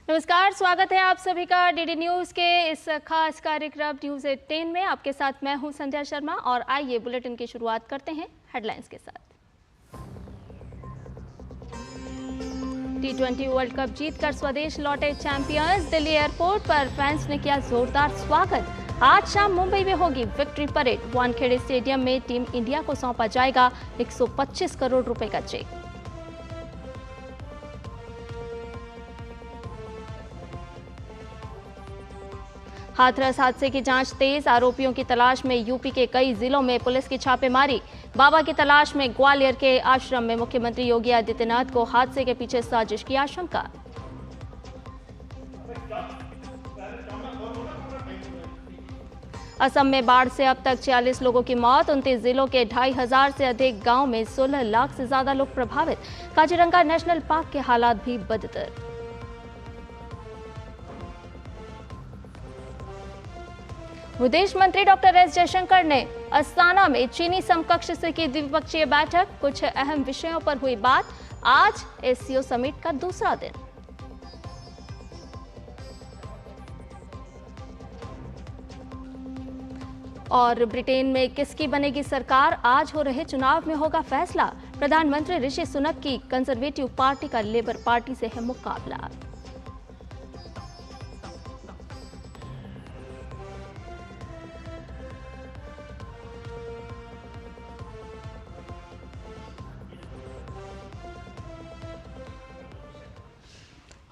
नमस्कार, स्वागत है आप सभी का डीडी न्यूज के इस खास कार्यक्रम न्यूज 18 में। आपके साथ मैं हूं संध्या शर्मा और आइए बुलेटिन की शुरुआत करते हैं हेडलाइंस के साथ। T20 वर्ल्ड कप जीतकर स्वदेश लौटे चैंपियंस। दिल्ली एयरपोर्ट पर फैंस ने किया जोरदार स्वागत। आज शाम मुंबई में होगी विक्ट्री परेड। वानखेड़े स्टेडियम में टीम इंडिया को सौंपा जाएगा 125 करोड़ रुपए का चेक। हाथरस हादसे की जांच तेज। आरोपियों की तलाश में यूपी के कई जिलों में पुलिस की छापेमारी। बाबा की तलाश में ग्वालियर के आश्रम में मुख्यमंत्री योगी आदित्यनाथ को हादसे के पीछे साजिश की आशंका। असम में बाढ़ से अब तक 46 लोगों की मौत। 29 जिलों के 2500 से अधिक गांव में 16 लाख से ज्यादा लोग प्रभावित। काजीरंगा नेशनल पार्क के हालात भी बदतर। विदेश मंत्री डॉक्टर एस जयशंकर ने अस्ताना में चीनी समकक्ष से की द्विपक्षीय बैठक। कुछ अहम विषयों पर हुई बात। आज एससीओ समिट का दूसरा दिन। और ब्रिटेन में किसकी बनेगी सरकार, आज हो रहे चुनाव में होगा फैसला। प्रधानमंत्री ऋषि सुनक की कंजर्वेटिव पार्टी का लेबर पार्टी से है मुकाबला।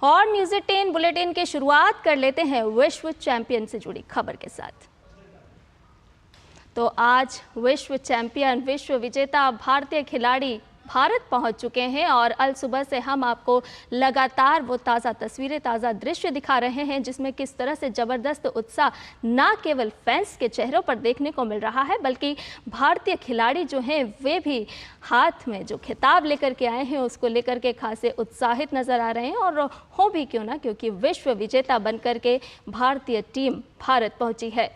और न्यूज 10 बुलेटिन की शुरुआत कर लेते हैं विश्व चैंपियन से जुड़ी खबर के साथ। तो आज विश्व चैंपियन, विश्व विजेता भारतीय खिलाड़ी भारत पहुंच चुके हैं और अल सुबह से हम आपको लगातार वो ताज़ा तस्वीरें, ताज़ा दृश्य दिखा रहे हैं जिसमें किस तरह से ज़बरदस्त उत्साह ना केवल फैंस के चेहरों पर देखने को मिल रहा है, बल्कि भारतीय खिलाड़ी जो हैं वे भी हाथ में जो खिताब लेकर के आए हैं उसको लेकर के खासे उत्साहित नज़र आ रहे हैं। और हो भी क्यों ना, क्योंकि विश्व विजेता बनकर के भारतीय टीम भारत पहुँची है।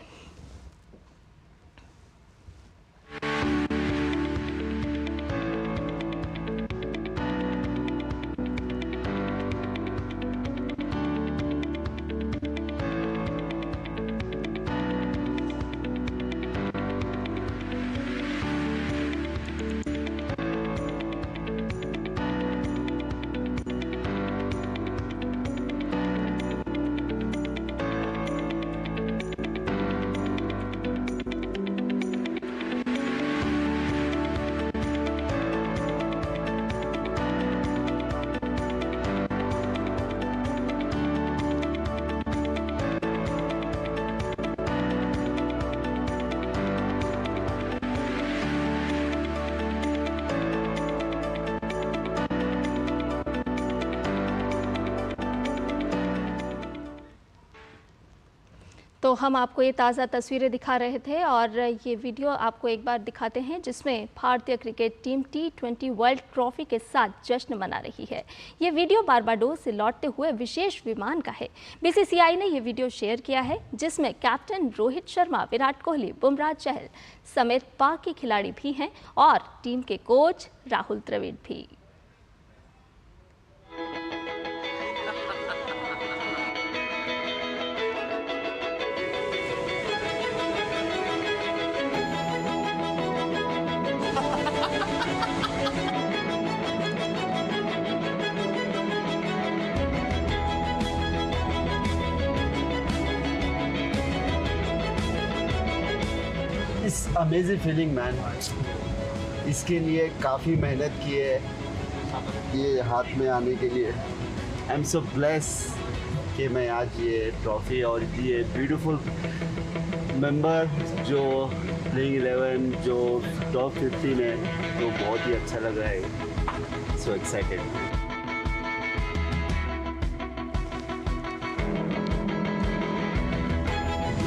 तो हम आपको ये ताज़ा तस्वीरें दिखा रहे थे और ये वीडियो आपको एक बार दिखाते हैं जिसमें भारतीय cricket team T20 world trophy के साथ जश्न मना रही है। ये वीडियो बारबाडोस से लौटते हुए विशेष विमान का है। बीसीसीआई ने ये वीडियो शेयर किया है जिसमें कैप्टन रोहित शर्मा, विराट कोहली, बुमराह, चहल समेत बाकी खिलाड़ी भी हैं और टीम के कोच राहुल द्रविड़ भी। Amazing feeling man. इसके लिए काफ़ी मेहनत की है ये हाथ में आने के लिए। आई एम सो ब्लेस कि मैं आज ये ट्रॉफी और ये ब्यूटीफुल मेंबर जो प्लेइंग 11 जो टॉप 50 में, तो बहुत ही अच्छा लग रहा है। So excited.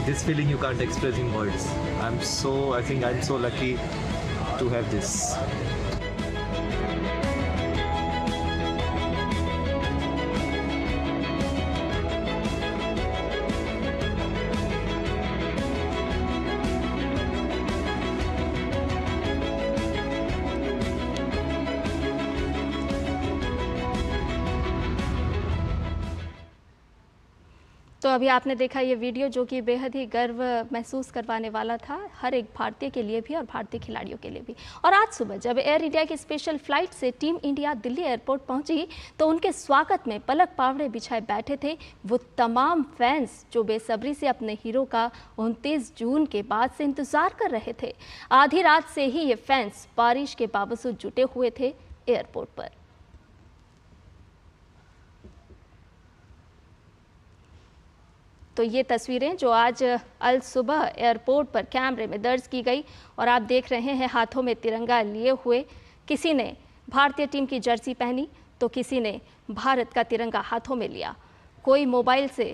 This feeling you can't express in words. I think I'm so lucky to have this. तो अभी आपने देखा ये वीडियो जो कि बेहद ही गर्व महसूस करवाने वाला था हर एक भारतीय के लिए भी और भारतीय खिलाड़ियों के लिए भी। और आज सुबह जब एयर इंडिया की स्पेशल फ्लाइट से टीम इंडिया दिल्ली एयरपोर्ट पहुंची तो उनके स्वागत में पलक पावड़े बिछाए बैठे थे वो तमाम फैंस जो बेसब्री से अपने हीरो का 29 जून के बाद से इंतजार कर रहे थे। आधी रात से ही ये फैंस बारिश के बावजूद जुटे हुए थे एयरपोर्ट पर। तो ये तस्वीरें जो आज अल सुबह एयरपोर्ट पर कैमरे में दर्ज की गई और आप देख रहे हैं हाथों में तिरंगा लिए हुए, किसी ने भारतीय टीम की जर्सी पहनी तो किसी ने भारत का तिरंगा हाथों में लिया। कोई मोबाइल से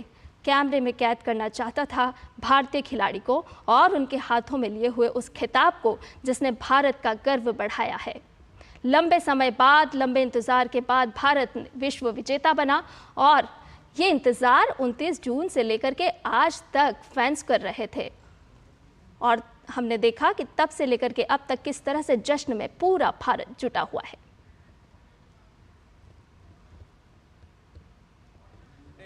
कैमरे में कैद करना चाहता था भारतीय खिलाड़ी को और उनके हाथों में लिए हुए उस खिताब को जिसने भारत का गर्व बढ़ाया है। लंबे समय बाद, लंबे इंतजार के बाद भारत विश्व विजेता बना और ये इंतज़ार 29 जून से लेकर के आज तक फैंस कर रहे थे और हमने देखा कि तब से लेकर के अब तक किस तरह से जश्न में पूरा भारत जुटा हुआ है।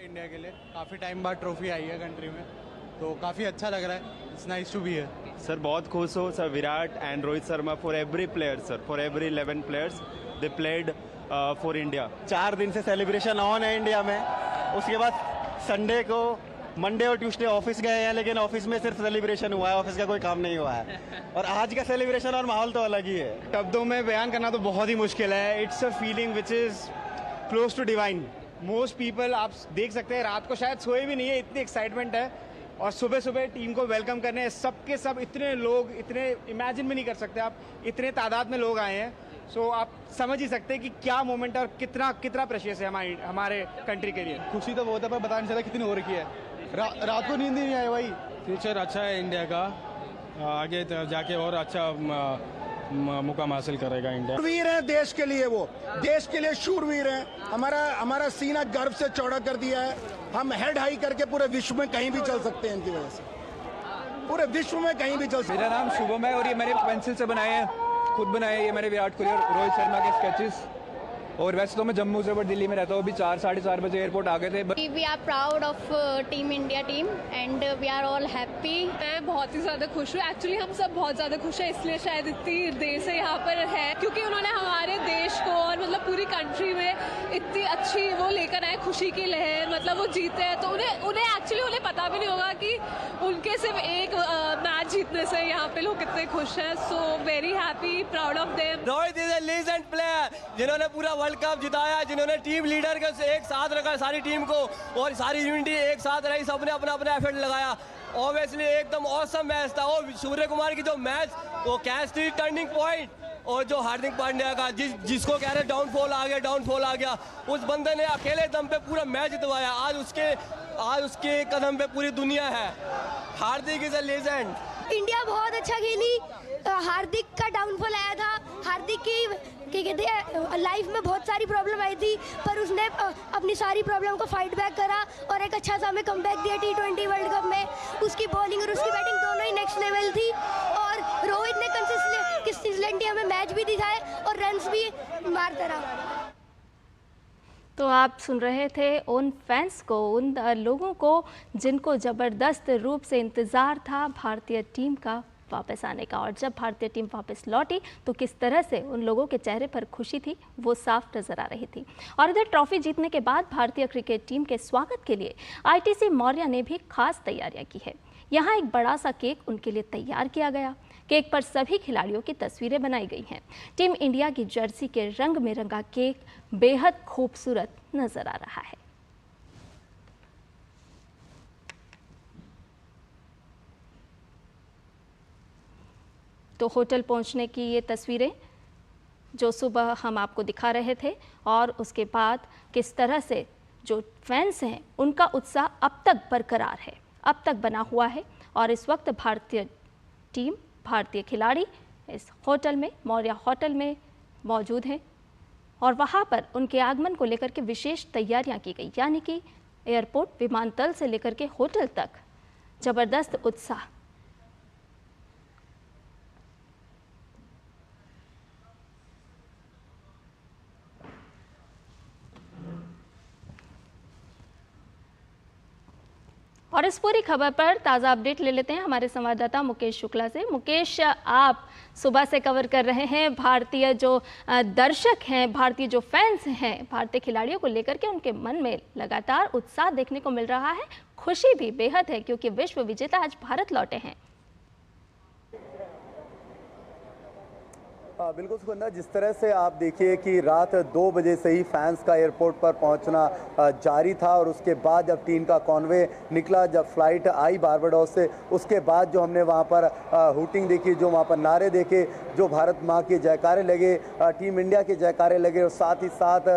इंडिया के लिए काफ़ी टाइम बाद ट्रॉफी आई है कंट्री में, तो काफ़ी अच्छा लग रहा है। It's nice to be here. Sir बहुत खुश हो sir, Virat and Rohit Sharma, for every player sir, for every 11 players they played for India. 4 दिन से सेलिब्रेशन ऑन है इंडिया में। उसके बाद संडे को, मंडे और ट्यूसडे ऑफिस गए हैं, लेकिन ऑफिस में सिर्फ सेलिब्रेशन हुआ है, ऑफिस का कोई काम नहीं हुआ है। और आज का सेलिब्रेशन और माहौल तो अलग ही है। शब्दों में बयान करना तो बहुत ही मुश्किल है। It's a feeling which is close to divine. Most people, आप देख सकते हैं, रात को शायद सोए भी नहीं है, इतनी एक्साइटमेंट है। और सुबह सुबह टीम को वेलकम करने सबके सब इतने लोग, इतने इमेजिन भी नहीं कर सकते आप, इतने तादाद में लोग आए हैं। सो आप समझ ही सकते हैं कि क्या मोमेंट और कितना कितना प्रेशियस है हमारे कंट्री के लिए। खुशी तो बहुत है पर बता नहीं सकता कितनी हो रखी है। रात को नींद ही नहीं आई भाई। फ्यूचर अच्छा है इंडिया का, आगे जाके और अच्छा मुकाम हासिल करेगा इंडिया। शूरवीर हैं देश के लिए, वो देश के लिए शूरवीर हैं। हमारा सीना गर्व से चौड़ा कर दिया है। हम हेड हाई करके पूरे विश्व में कहीं भी चल सकते हैं इनकी वजह से, पूरे विश्व में कहीं भी चल सकते हैं। मेरा नाम शुभम है और ये मैंने पेंसिल से बनाए हैं, खुद बनाए। ये मैंने विराट कोहली और रोहित शर्मा के स्केचेस। और वैसे तो मैं जम्मू से बट दिल्ली में रहता हूँ। अभी 4 साढ़े 4 बजे एयरपोर्ट आ गए थे। We are proud of team India team and we are all happy. मैं बहुत ही ज़्यादा खुश हूँ। एक्चुअली हम सब बहुत ज़्यादा खुश हैं, इसलिए शायद इतनी देर से यहाँ पर है, क्योंकि उन्होंने हमारे देश को और मतलब पूरी कंट्री में इतनी अच्छी वो लेकर आए खुशी की लहर। मतलब वो जीते हैं तो उन्हें पता भी नहीं होगा कि उनके सिर्फ एक मैच जीतने से यहाँ पे लोग कितने खुश हैं। So very happy, proud of them. Rohit is a legend player, जिन्होंने पूरा वर्ल्ड कप जिताया, जिन्होंने टीम लीडर के एक साथ रखा सारी टीम को और सारी यूनिटी एक साथ रही, सबने अपना अपना एफर्ट लगाया। ऑब्वियसली एकदम ऑसम मैच था। और सूर्य कुमार की जो मैच, वो कैच थी टर्निंग पॉइंट। और जो हार्दिक पांड्या का जिसको कह रहे डाउनफॉल आ गया, उस बंदे ने अकेले दम पे पूरा मैच जितवाया। आज उसके कदम पे पूरी दुनिया है। हार्दिक इज अ लेजेंड। इंडिया बहुत अच्छा खेली। हार्दिक का डाउनफॉल आया था। हार्दिक की कहते हैं लाइफ में बहुत सारी प्रॉब्लम आई थी, पर उसने अपनी सारी प्रॉब्लम को फाइट बैक करा और एक अच्छा सा हमें कमबैक दिया T20 वर्ल्ड कप में। उसकी बॉलिंग और उसकी बैटिंग दोनों ही नेक्स्ट लेवल थी। और रोहित ने कंसिस्टेंटली हमें मैच भी दिखाए और रन्स भी मारता रहा। तो आप सुन रहे थे उन फैंस को, उन लोगों को जिनको ज़बरदस्त रूप से इंतज़ार था भारतीय टीम का वापस आने का। और जब भारतीय टीम वापस लौटी तो किस तरह से उन लोगों के चेहरे पर खुशी थी वो साफ नज़र आ रही थी। और इधर ट्रॉफी जीतने के बाद भारतीय क्रिकेट टीम के स्वागत के लिए ITC मौर्या ने भी खास तैयारियां की है। यहाँ एक बड़ा सा केक उनके लिए तैयार किया गया। केक पर सभी खिलाड़ियों की तस्वीरें बनाई गई हैं। टीम इंडिया की जर्सी के रंग में रंगा केक बेहद खूबसूरत नजर आ रहा है। तो होटल पहुंचने की ये तस्वीरें जो सुबह हम आपको दिखा रहे थे और उसके बाद किस तरह से जो फैंस हैं उनका उत्साह अब तक बरकरार है, अब तक बना हुआ है। और इस वक्त भारतीय टीम, भारतीय खिलाड़ी इस होटल में, मौर्या होटल में मौजूद हैं और वहाँ पर उनके आगमन को लेकर के विशेष तैयारियां की गई। यानी कि एयरपोर्ट, विमानतल से लेकर के होटल तक ज़बरदस्त उत्साह। और इस पूरी खबर पर ताज़ा अपडेट ले लेते हैं हमारे संवाददाता मुकेश शुक्ला से। मुकेश, आप सुबह से कवर कर रहे हैं भारतीय जो दर्शक हैं, भारतीय जो फैंस हैं, भारतीय खिलाड़ियों को लेकर के उनके मन में लगातार उत्साह देखने को मिल रहा है, खुशी भी बेहद है क्योंकि विश्व विजेता आज भारत लौटे हैं। बिल्कुल सुगंधा, जिस तरह से आप देखिए कि रात 2 बजे से ही फैंस का एयरपोर्ट पर पहुंचना जारी था और उसके बाद जब टीम का कॉन्वे निकला, जब फ्लाइट आई बारबाडोस से, उसके बाद जो हमने वहां पर हूटिंग देखी, जो वहां पर नारे देखे, जो भारत माँ के जयकारे लगे, टीम इंडिया के जयकारे लगे और साथ ही साथ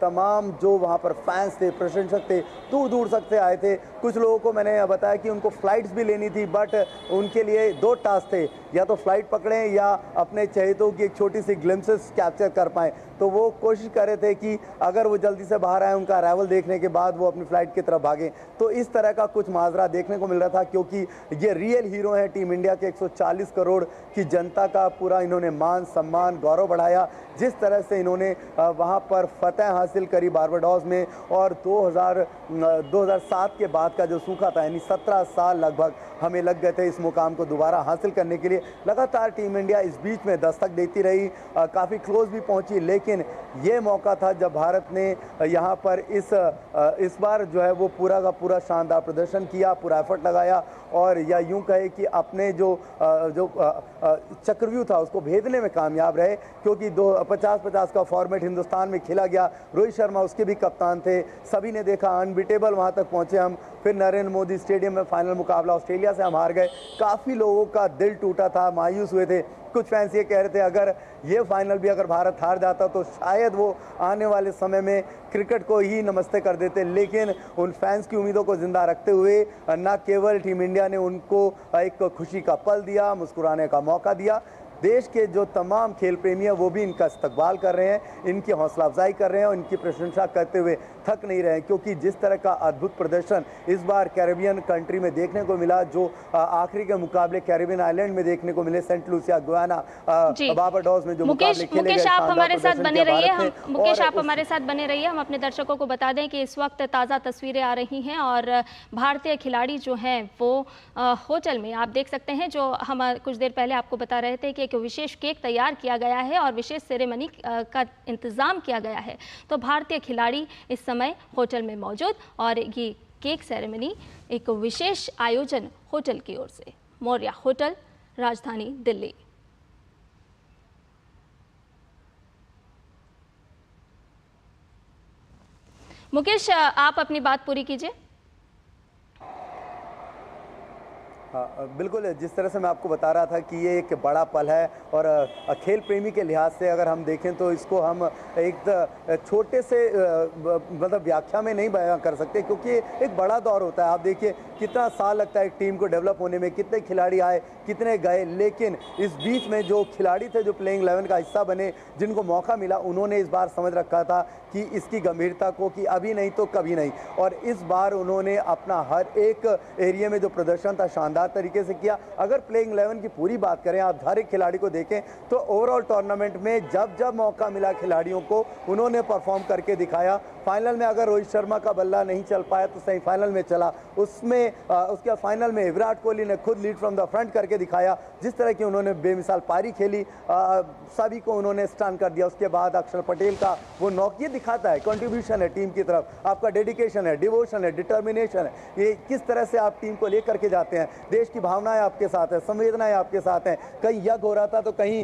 तमाम जो वहाँ पर फैंस थे, प्रशंसक थे, दूर दूर तक से आए थे। कुछ लोगों को मैंने बताया कि उनको फ़्लाइट्स भी लेनी थी, बट उनके लिए 2 टास्क थे, या तो फ्लाइट पकड़ें या अपने चहेतों की एक छोटी सी ग्लिम्सेस कैप्चर कर पाएँ। तो वो कोशिश कर रहे थे कि अगर वो जल्दी से बाहर आए, उनका अराइवल देखने के बाद वो अपनी फ़्लाइट की तरफ भागें। तो इस तरह का कुछ माजरा देखने को मिल रहा था क्योंकि ये रियल हीरो हैं टीम इंडिया के। 140 करोड़ की जनता का पूरा इन्होंने मान सम्मान गौरव बढ़ाया। जिस तरह से इन्होंने वहाँ पर फतह हासिल करी बारबाडोस में, और 2007 के बाद का जो सूखा था, यानी 17 साल लगभग हमें लग गए थे इस मुकाम को दोबारा हासिल करने के लिए। लगातार टीम इंडिया इस बीच में दस्तक देती रही, काफ़ी क्लोज भी पहुंची, लेकिन ये मौका था जब भारत ने यहाँ पर इस बार जो है वो पूरा का पूरा शानदार प्रदर्शन किया, पूरा एफर्ट लगाया और या यूं कहे कि अपने जो चक्रव्यूह था उसको भेदने में कामयाब रहे, क्योंकि 50-50 का फॉर्मेट हिंदुस्तान में खेला गया। रोहित शर्मा उसके भी कप्तान थे, सभी ने देखा अनबीटेबल वहां तक पहुंचे हम। फिर नरेंद्र मोदी स्टेडियम में फाइनल मुकाबला ऑस्ट्रेलिया से हम हार गए। काफ़ी लोगों का दिल टूटा था, मायूस हुए थे। कुछ फैंस ये कह रहे थे अगर ये फाइनल भी अगर भारत हार जाता तो शायद वो आने वाले समय में क्रिकेट को ही नमस्ते कर देते, लेकिन उन फैंस की उम्मीदों को जिंदा रखते हुए न केवल टीम इंडिया ने उनको एक खुशी का पल दिया, मुस्कुराने का मौका दिया, देश के जो तमाम खेल प्रेमी हैं वो भी इनका इस्तकबाल कर रहे हैं, इनकी हौसला अफजाई कर रहे हैं और इनकी प्रशंसा करते हुए थक नहीं रहे हैं। क्योंकि जिस तरह का अद्भुत प्रदर्शन इस बार कैरेबियन कंट्री में देखने को मिला, जो आखिरी के मुकाबले कैरेबियन आइलैंड में देखने को मिले, सेंट लूसिया, गुयाना, बारबाडोस में जो मुकाबले खेले गए। मुकेश आप हमारे साथ बने रहिए, हम अपने दर्शकों को बता दें कि इस वक्त ताज़ा तस्वीरें आ रही हैं और भारतीय खिलाड़ी जो हैं वो होटल में आप देख सकते हैं, जो हम कुछ देर पहले आपको बता रहे थे कि एक विशेष केक तैयार किया गया है और विशेष सेरेमनी का इंतज़ाम किया गया है। तो भारतीय खिलाड़ी इस समय होटल में मौजूद और ये केक सेरेमनी एक विशेष आयोजन होटल की ओर से, मौर्या होटल, राजधानी दिल्ली। मुकेश, आप अपनी बात पूरी कीजिए। बिल्कुल, जिस तरह से मैं आपको बता रहा था कि ये एक बड़ा पल है और खेल प्रेमी के लिहाज से अगर हम देखें तो इसको हम एक छोटे से मतलब व्याख्या में नहीं बयां कर सकते, क्योंकि एक बड़ा दौर होता है। आप देखिए कितना साल लगता है एक टीम को डेवलप होने में, कितने खिलाड़ी आए, कितने गए, लेकिन इस बीच में जो खिलाड़ी थे, जो प्लेइंग 11 का हिस्सा बने, जिनको मौका मिला, उन्होंने इस बार समझ रखा था कि इसकी गंभीरता को, कि अभी नहीं तो कभी नहीं। और इस बार उन्होंने अपना हर एक एरिया में जो प्रदर्शन था शानदार तरीके से किया। अगर प्लेइंग 11 की पूरी बात करें, आप हर एक खिलाड़ी को देखें तो ओवरऑल टूर्नामेंट में जब जब मौका मिला खिलाड़ियों को, उन्होंने परफॉर्म करके दिखाया। फाइनल में अगर रोहित शर्मा का बल्ला नहीं चल पाया तो सेमीफाइनल में चला, उसके फाइनल में विराट कोहली ने खुद लीड फ्रॉम द फ्रंट करके दिखाया। जिस तरह की उन्होंने बेमिसाल पारी खेली, सभी को उन्होंने स्टन कर दिया। उसके बाद अक्षर पटेल का वो नॉक, ये दिखाता है कंट्रीब्यूशन है टीम की तरफ, आपका डेडिकेशन है, डिवोशन है, डिटर्मिनेशन है, ये किस तरह से आप टीम को लेकर के जाते हैं। देश की भावनाएं आपके साथ है, संवेदनाएं आपके साथ हैं। कहीं यज्ञ हो रहा था तो कहीं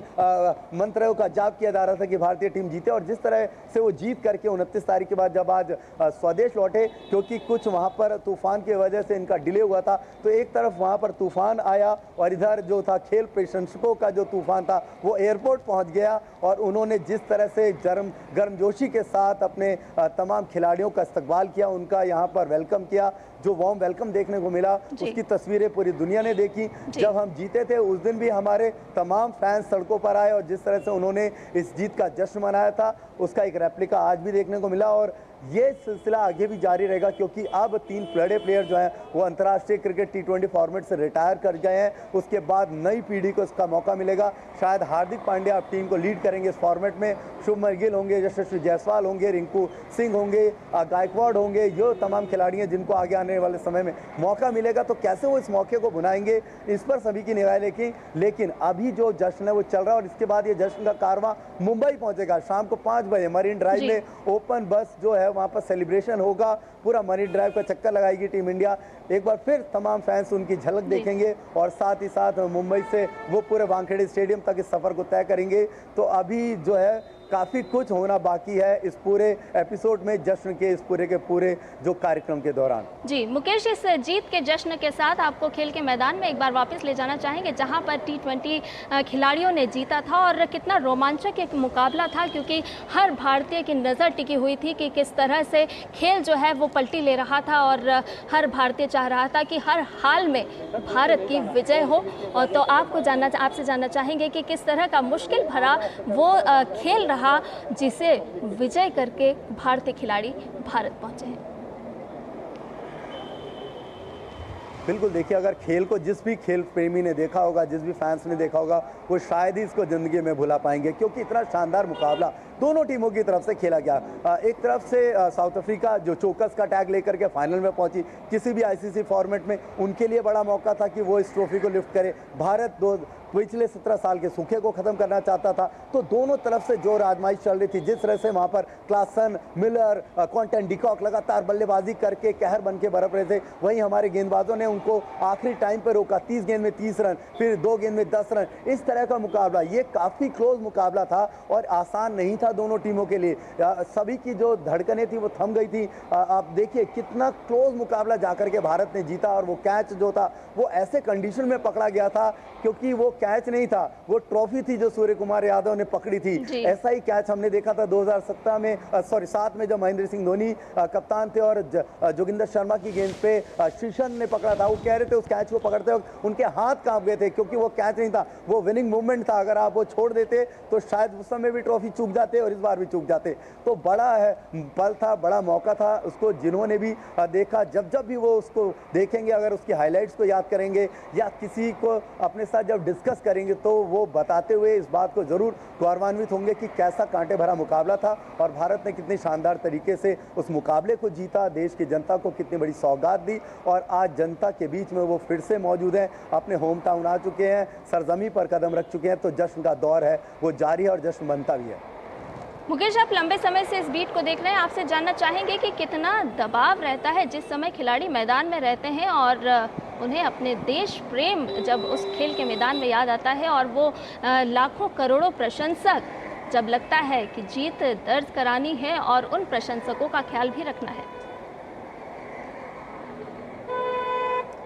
मंत्रों का जाप किया जा रहा था कि भारतीय टीम जीते, और जिस तरह से वो जीत करके 29 तारीख के बाद जब आज स्वदेश लौटे, क्योंकि कुछ वहाँ पर तूफान की वजह से इनका डिले हुआ था, तो एक तरफ वहाँ पर तूफान आया और इधर जो था खेल प्रशंसकों का जो तूफान था वो एयरपोर्ट पहुँच गया। और उन्होंने जिस तरह से गर्मजोशी के साथ अपने तमाम खिलाड़ियों का इस्तकबाल किया, उनका यहाँ पर वेलकम किया, जो वार्म वेलकम देखने को मिला, उसकी तस्वीरें पूरी दुनिया ने देखी। जब हम जीते थे उस दिन भी हमारे तमाम फैंस सड़कों पर आए और जिस तरह से उन्होंने इस जीत का जश्न मनाया था, उसका एक रेप्लिका आज भी देखने को मिला। और ये सिलसिला आगे भी जारी रहेगा, क्योंकि अब 3 बड़े प्लेयर जो हैं वो अंतर्राष्ट्रीय क्रिकेट T20 फॉर्मेट से रिटायर कर गए हैं। उसके बाद नई पीढ़ी को इसका मौका मिलेगा। शायद हार्दिक पांड्या अब टीम को लीड करेंगे इस फॉर्मेट में। शुभमन गिल होंगे, यशस्वी जायसवाल होंगे, रिंकू सिंह होंगे, गायकवाड़ होंगे। ये तमाम खिलाड़ी हैं जिनको आगे आने वाले समय में मौका मिलेगा। तो कैसे वो इस मौके को बुनाएंगे, इस पर सभी की निगाहें लेकिन अभी जो जश्न है वो चल रहा है और इसके बाद ये जश्न का कारवां मुंबई पहुंचेगा। शाम को 5 बजे मरीन ड्राइव में ओपन बस जो है वहां पर सेलिब्रेशन होगा। पूरा मरीन ड्राइव का चक्कर लगाएगी टीम इंडिया। एक बार फिर तमाम फैंस उनकी झलक देखेंगे और साथ ही साथ मुंबई से वो पूरे वानखेड़े स्टेडियम तक इस सफर को तय करेंगे। तो अभी जो है काफ़ी कुछ होना बाकी है इस पूरे एपिसोड में, जश्न के इस पूरे के पूरे जो कार्यक्रम के दौरान। जी मुकेश, इस जीत के जश्न के साथ आपको खेल के मैदान में एक बार वापस ले जाना चाहेंगे जहां पर T20 खिलाड़ियों ने जीता था और कितना रोमांचक एक मुकाबला था, क्योंकि हर भारतीय की नज़र टिकी हुई थी कि किस तरह से खेल जो है वो पलटी ले रहा था और हर भारतीय चाह रहा था कि हर हाल में भारत की विजय हो। और तो आपसे जानना चाहेंगे कि किस तरह का मुश्किल भरा वो खेल रहा जिसे विजय करके भारतीय खिलाड़ी भारत पहुंचे हैं। बिल्कुल, देखिए अगर खेल को जिस भी खेल प्रेमी ने देखा होगा, जिस भी फैंस ने देखा होगा, वो शायद ही इसको ज़िंदगी में भुला पाएंगे, क्योंकि इतना शानदार मुकाबला दोनों टीमों की तरफ से खेला गया। एक तरफ से साउथ अफ्रीका जो चोकस का टैग लेकर के फाइनल में पहुंची, किसी भी ICC फॉर्मेट में उनके लिए बड़ा मौका था कि वो इस ट्रॉफी को लिफ्ट करे। भारत पिछले 17 साल के सूखे को ख़त्म करना चाहता था। तो दोनों तरफ से जोर आजमाइश चल रही थी। जिस तरह से वहाँ पर क्लासन, मिलर, क्विंटन डिकॉक लगातार बल्लेबाजी करके कहर बन के बरप रहे थे, वहीं हमारे गेंदबाजों ने उनको आखिरी टाइम पर रोका। 30 गेंद में 30 रन, फिर 2 गेंद में 10 रन, इस तरह का मुकाबला। ये काफ़ी क्लोज मुकाबला था और आसान नहीं था दोनों टीमों के लिए। सभी की जो धड़कनें थी वो थम गई थी। आप देखिए कितना क्लोज मुकाबला जाकर के भारत ने जीता और वो कैच जो था वो ऐसे कंडीशन में पकड़ा गया था, क्योंकि वो कैच नहीं था, वो ट्रॉफी थी जो सूर्य कुमार यादव ने पकड़ी थी। ऐसा ही कैच हमने देखा था 2007 में जब महेंद्र सिंह धोनी कप्तान थे और जोगिंदर शर्मा की गेंद पे श्रीशंत ने पकड़ा था। वो कह रहे थे उस कैच को पकड़ते वक्त उनके हाथ कांप गए थे, क्योंकि वो कैच नहीं था, वो विनिंग मूवमेंट था। अगर आप वो छोड़ देते तो शायद उस समय भी ट्रॉफी चूक जाते और इस बार भी चूक जाते। तो बड़ा है पल था, बड़ा मौका था उसको, जिन्होंने भी देखा, जब भी वो उसको देखेंगे, अगर उसकी हाईलाइट्स को याद करेंगे या किसी को अपने साथ जब डिस्कस करेंगे तो वो बताते हुए इस बात को जरूर गौरवान्वित होंगे कि कैसा कांटे भरा मुकाबला था और भारत ने कितने शानदार तरीके से उस मुकाबले को जीता, देश की जनता को कितनी बड़ी सौगात दी। और आज जनता के बीच में वो फिर से मौजूद हैं, अपने होम टाउन आ चुके हैं, सरजमी पर कदम रख चुके हैं। तो जश्न का दौर है वो जारी है और जश्न बनता भी है। मुकेश, आप लंबे समय से इस बीट को देख रहे हैं, आपसे जानना चाहेंगे कि कितना दबाव रहता है जिस समय खिलाड़ी मैदान में रहते हैं और उन्हें अपने देश प्रेम जब उस खेल के मैदान में याद आता है और वो लाखों करोड़ों प्रशंसक जब लगता है कि जीत दर्ज करानी है और उन प्रशंसकों का ख्याल भी रखना है।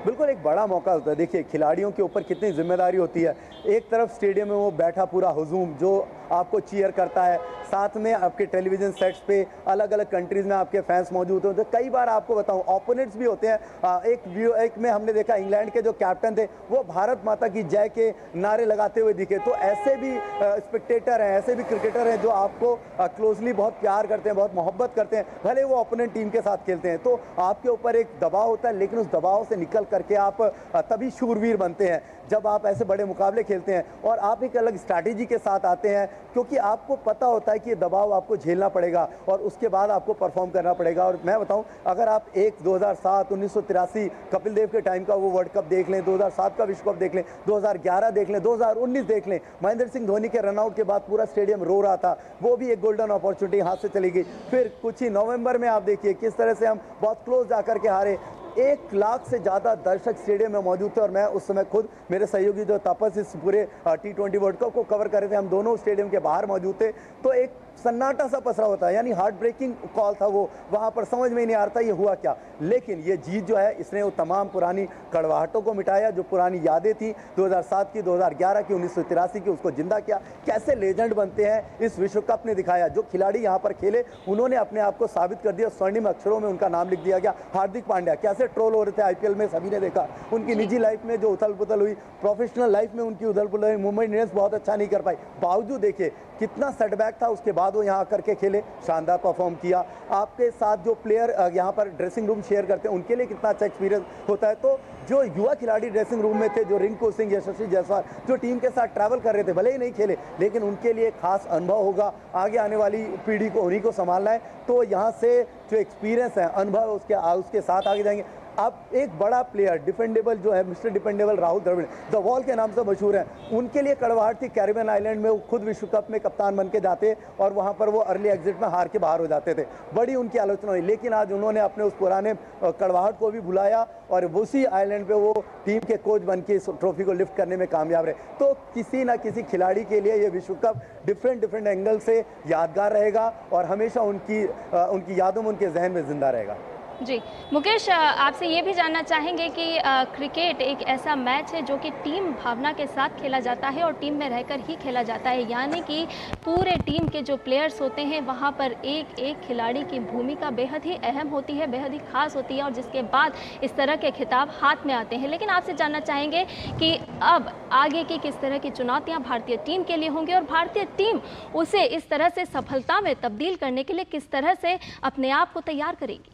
बिल्कुल एक बड़ा मौका होता है। देखिए खिलाड़ियों के ऊपर कितनी जिम्मेदारी होती है। एक तरफ स्टेडियम में वो बैठा पूरा हुजूम जो आपको चीयर करता है, साथ में आपके टेलीविजन सेट्स पे अलग अलग कंट्रीज़ में आपके फैंस मौजूद होते हैं। कई बार आपको बताऊं ओपोनेंट्स भी होते हैं। एक में हमने देखा इंग्लैंड के जो कैप्टन थे वो भारत माता की जय के नारे लगाते हुए दिखे। तो ऐसे भी स्पेक्टेटर हैं, ऐसे भी क्रिकेटर हैं जो आपको क्लोजली बहुत प्यार करते हैं, बहुत मोहब्बत करते हैं, भले वो ओपोनेंट टीम के साथ खेलते हैं। तो आपके ऊपर एक दबाव होता है, लेकिन उस दबाव से निकल करके आप तभी शूरवीर बनते हैं जब आप ऐसे बड़े मुकाबले खेलते हैं और आप एक अलग स्ट्रैटेजी के साथ आते हैं, क्योंकि आपको पता होता है कि ये दबाव आपको झेलना पड़ेगा और उसके बाद आपको परफॉर्म करना पड़ेगा। और मैं बताऊं, अगर आप 2007, 1983 कपिल देव के टाइम का वो वर्ल्ड कप देख लें, 2007 का विश्व कप देख लें, 2011 देख लें, 2019 देख लें, महेंद्र सिंह धोनी के रनआउट के बाद पूरा स्टेडियम रो रहा था, वो भी एक गोल्डन अपॉर्चुनिटी हाथ से चली गई। फिर कुछ ही नवंबर में आप देखिए किस तरह से हम बहुत क्लोज जाकर के हारे। 1 लाख से ज़्यादा दर्शक स्टेडियम में मौजूद थे और मैं उस समय खुद, मेरे सहयोगी जो तापस इस पूरे T20 वर्ल्ड कप को कवर कर रहे थे, हम दोनों स्टेडियम के बाहर मौजूद थे। तो एक सन्नाटा सा पसरा होता है, यानी हार्ट ब्रेकिंग कॉल था वो, वहाँ पर समझ में नहीं आ रहा था ये हुआ क्या। लेकिन ये जीत जो है इसने वो तमाम पुरानी कड़वाहटों को मिटाया, जो पुरानी यादें थी 2007 की, 2011 की, 1983 की, उसको जिंदा किया। कैसे लेजेंड बनते हैं इस विश्व कप ने दिखाया। जो खिलाड़ी यहाँ पर खेले उन्होंने अपने आप को साबित कर दिया, स्वर्णिम अक्षरों में उनका नाम लिख दिया गया। हार्दिक पांड्या कैसे से ट्रोल हो रहे थे आईपीएल में, सभी ने देखा उनकी निजी लाइफ में जो उथल पुथल हुई, प्रोफेशनल लाइफ में उनकी उथल पुथल हुई। मुंबई इंडियंस बहुत अच्छा नहीं कर पाई, बावजूद देखिए कितना सेटबैक था, उसके बाद वो यहाँ आकर के खेले, शानदार परफॉर्म किया। आपके साथ जो प्लेयर यहाँ पर ड्रेसिंग रूम शेयर करते हैं उनके लिए कितना अच्छा एक्सपीरियंस होता है। तो जो युवा खिलाड़ी ड्रेसिंग रूम में थे, जो रिंकू सिंह, यशस्वी जायसवाल जो टीम के साथ ट्रैवल कर रहे थे, भले ही नहीं खेले लेकिन उनके लिए खास अनुभव होगा, आगे आने वाली पीढ़ी को उन्हीं को संभालना है। तो यहाँ से जो एक्सपीरियंस है, अनुभव उसके साथ आगे जाएंगे। अब एक बड़ा प्लेयर डिपेंडेबल जो है, Mister dependable Rahul Dravid, the wall के नाम से मशहूर हैं, उनके लिए कड़वाहट थी। कैरिबियन आइलैंड में वो खुद विश्व कप में कप्तान बन के जाते और वहाँ पर वो अर्ली एग्जिट में हार के बाहर हो जाते थे, बड़ी उनकी आलोचना हुई। लेकिन आज उन्होंने अपने उस पुराने कड़वाहट को भी भुलाया और उसी आइलैंड पे वो टीम के कोच बन के इस ट्रॉफी को लिफ्ट करने में कामयाब रहे। तो किसी ना किसी खिलाड़ी के लिए ये विश्व कप डिफरेंट एंगल से यादगार रहेगा और हमेशा उनकी यादों में, उनके जहन में जिंदा रहेगा। जी मुकेश, आपसे ये भी जानना चाहेंगे कि क्रिकेट एक ऐसा मैच है जो कि टीम भावना के साथ खेला जाता है और टीम में रहकर ही खेला जाता है, यानी कि पूरे टीम के जो प्लेयर्स होते हैं वहाँ पर एक एक खिलाड़ी की भूमिका बेहद ही अहम होती है, बेहद ही खास होती है और जिसके बाद इस तरह के खिताब हाथ में आते हैं। लेकिन आपसे जानना चाहेंगे कि अब आगे की किस तरह की चुनौतियाँ भारतीय टीम के लिए होंगी और भारतीय टीम उसे इस तरह से सफलता में तब्दील करने के लिए किस तरह से अपने आप को तैयार करेगी?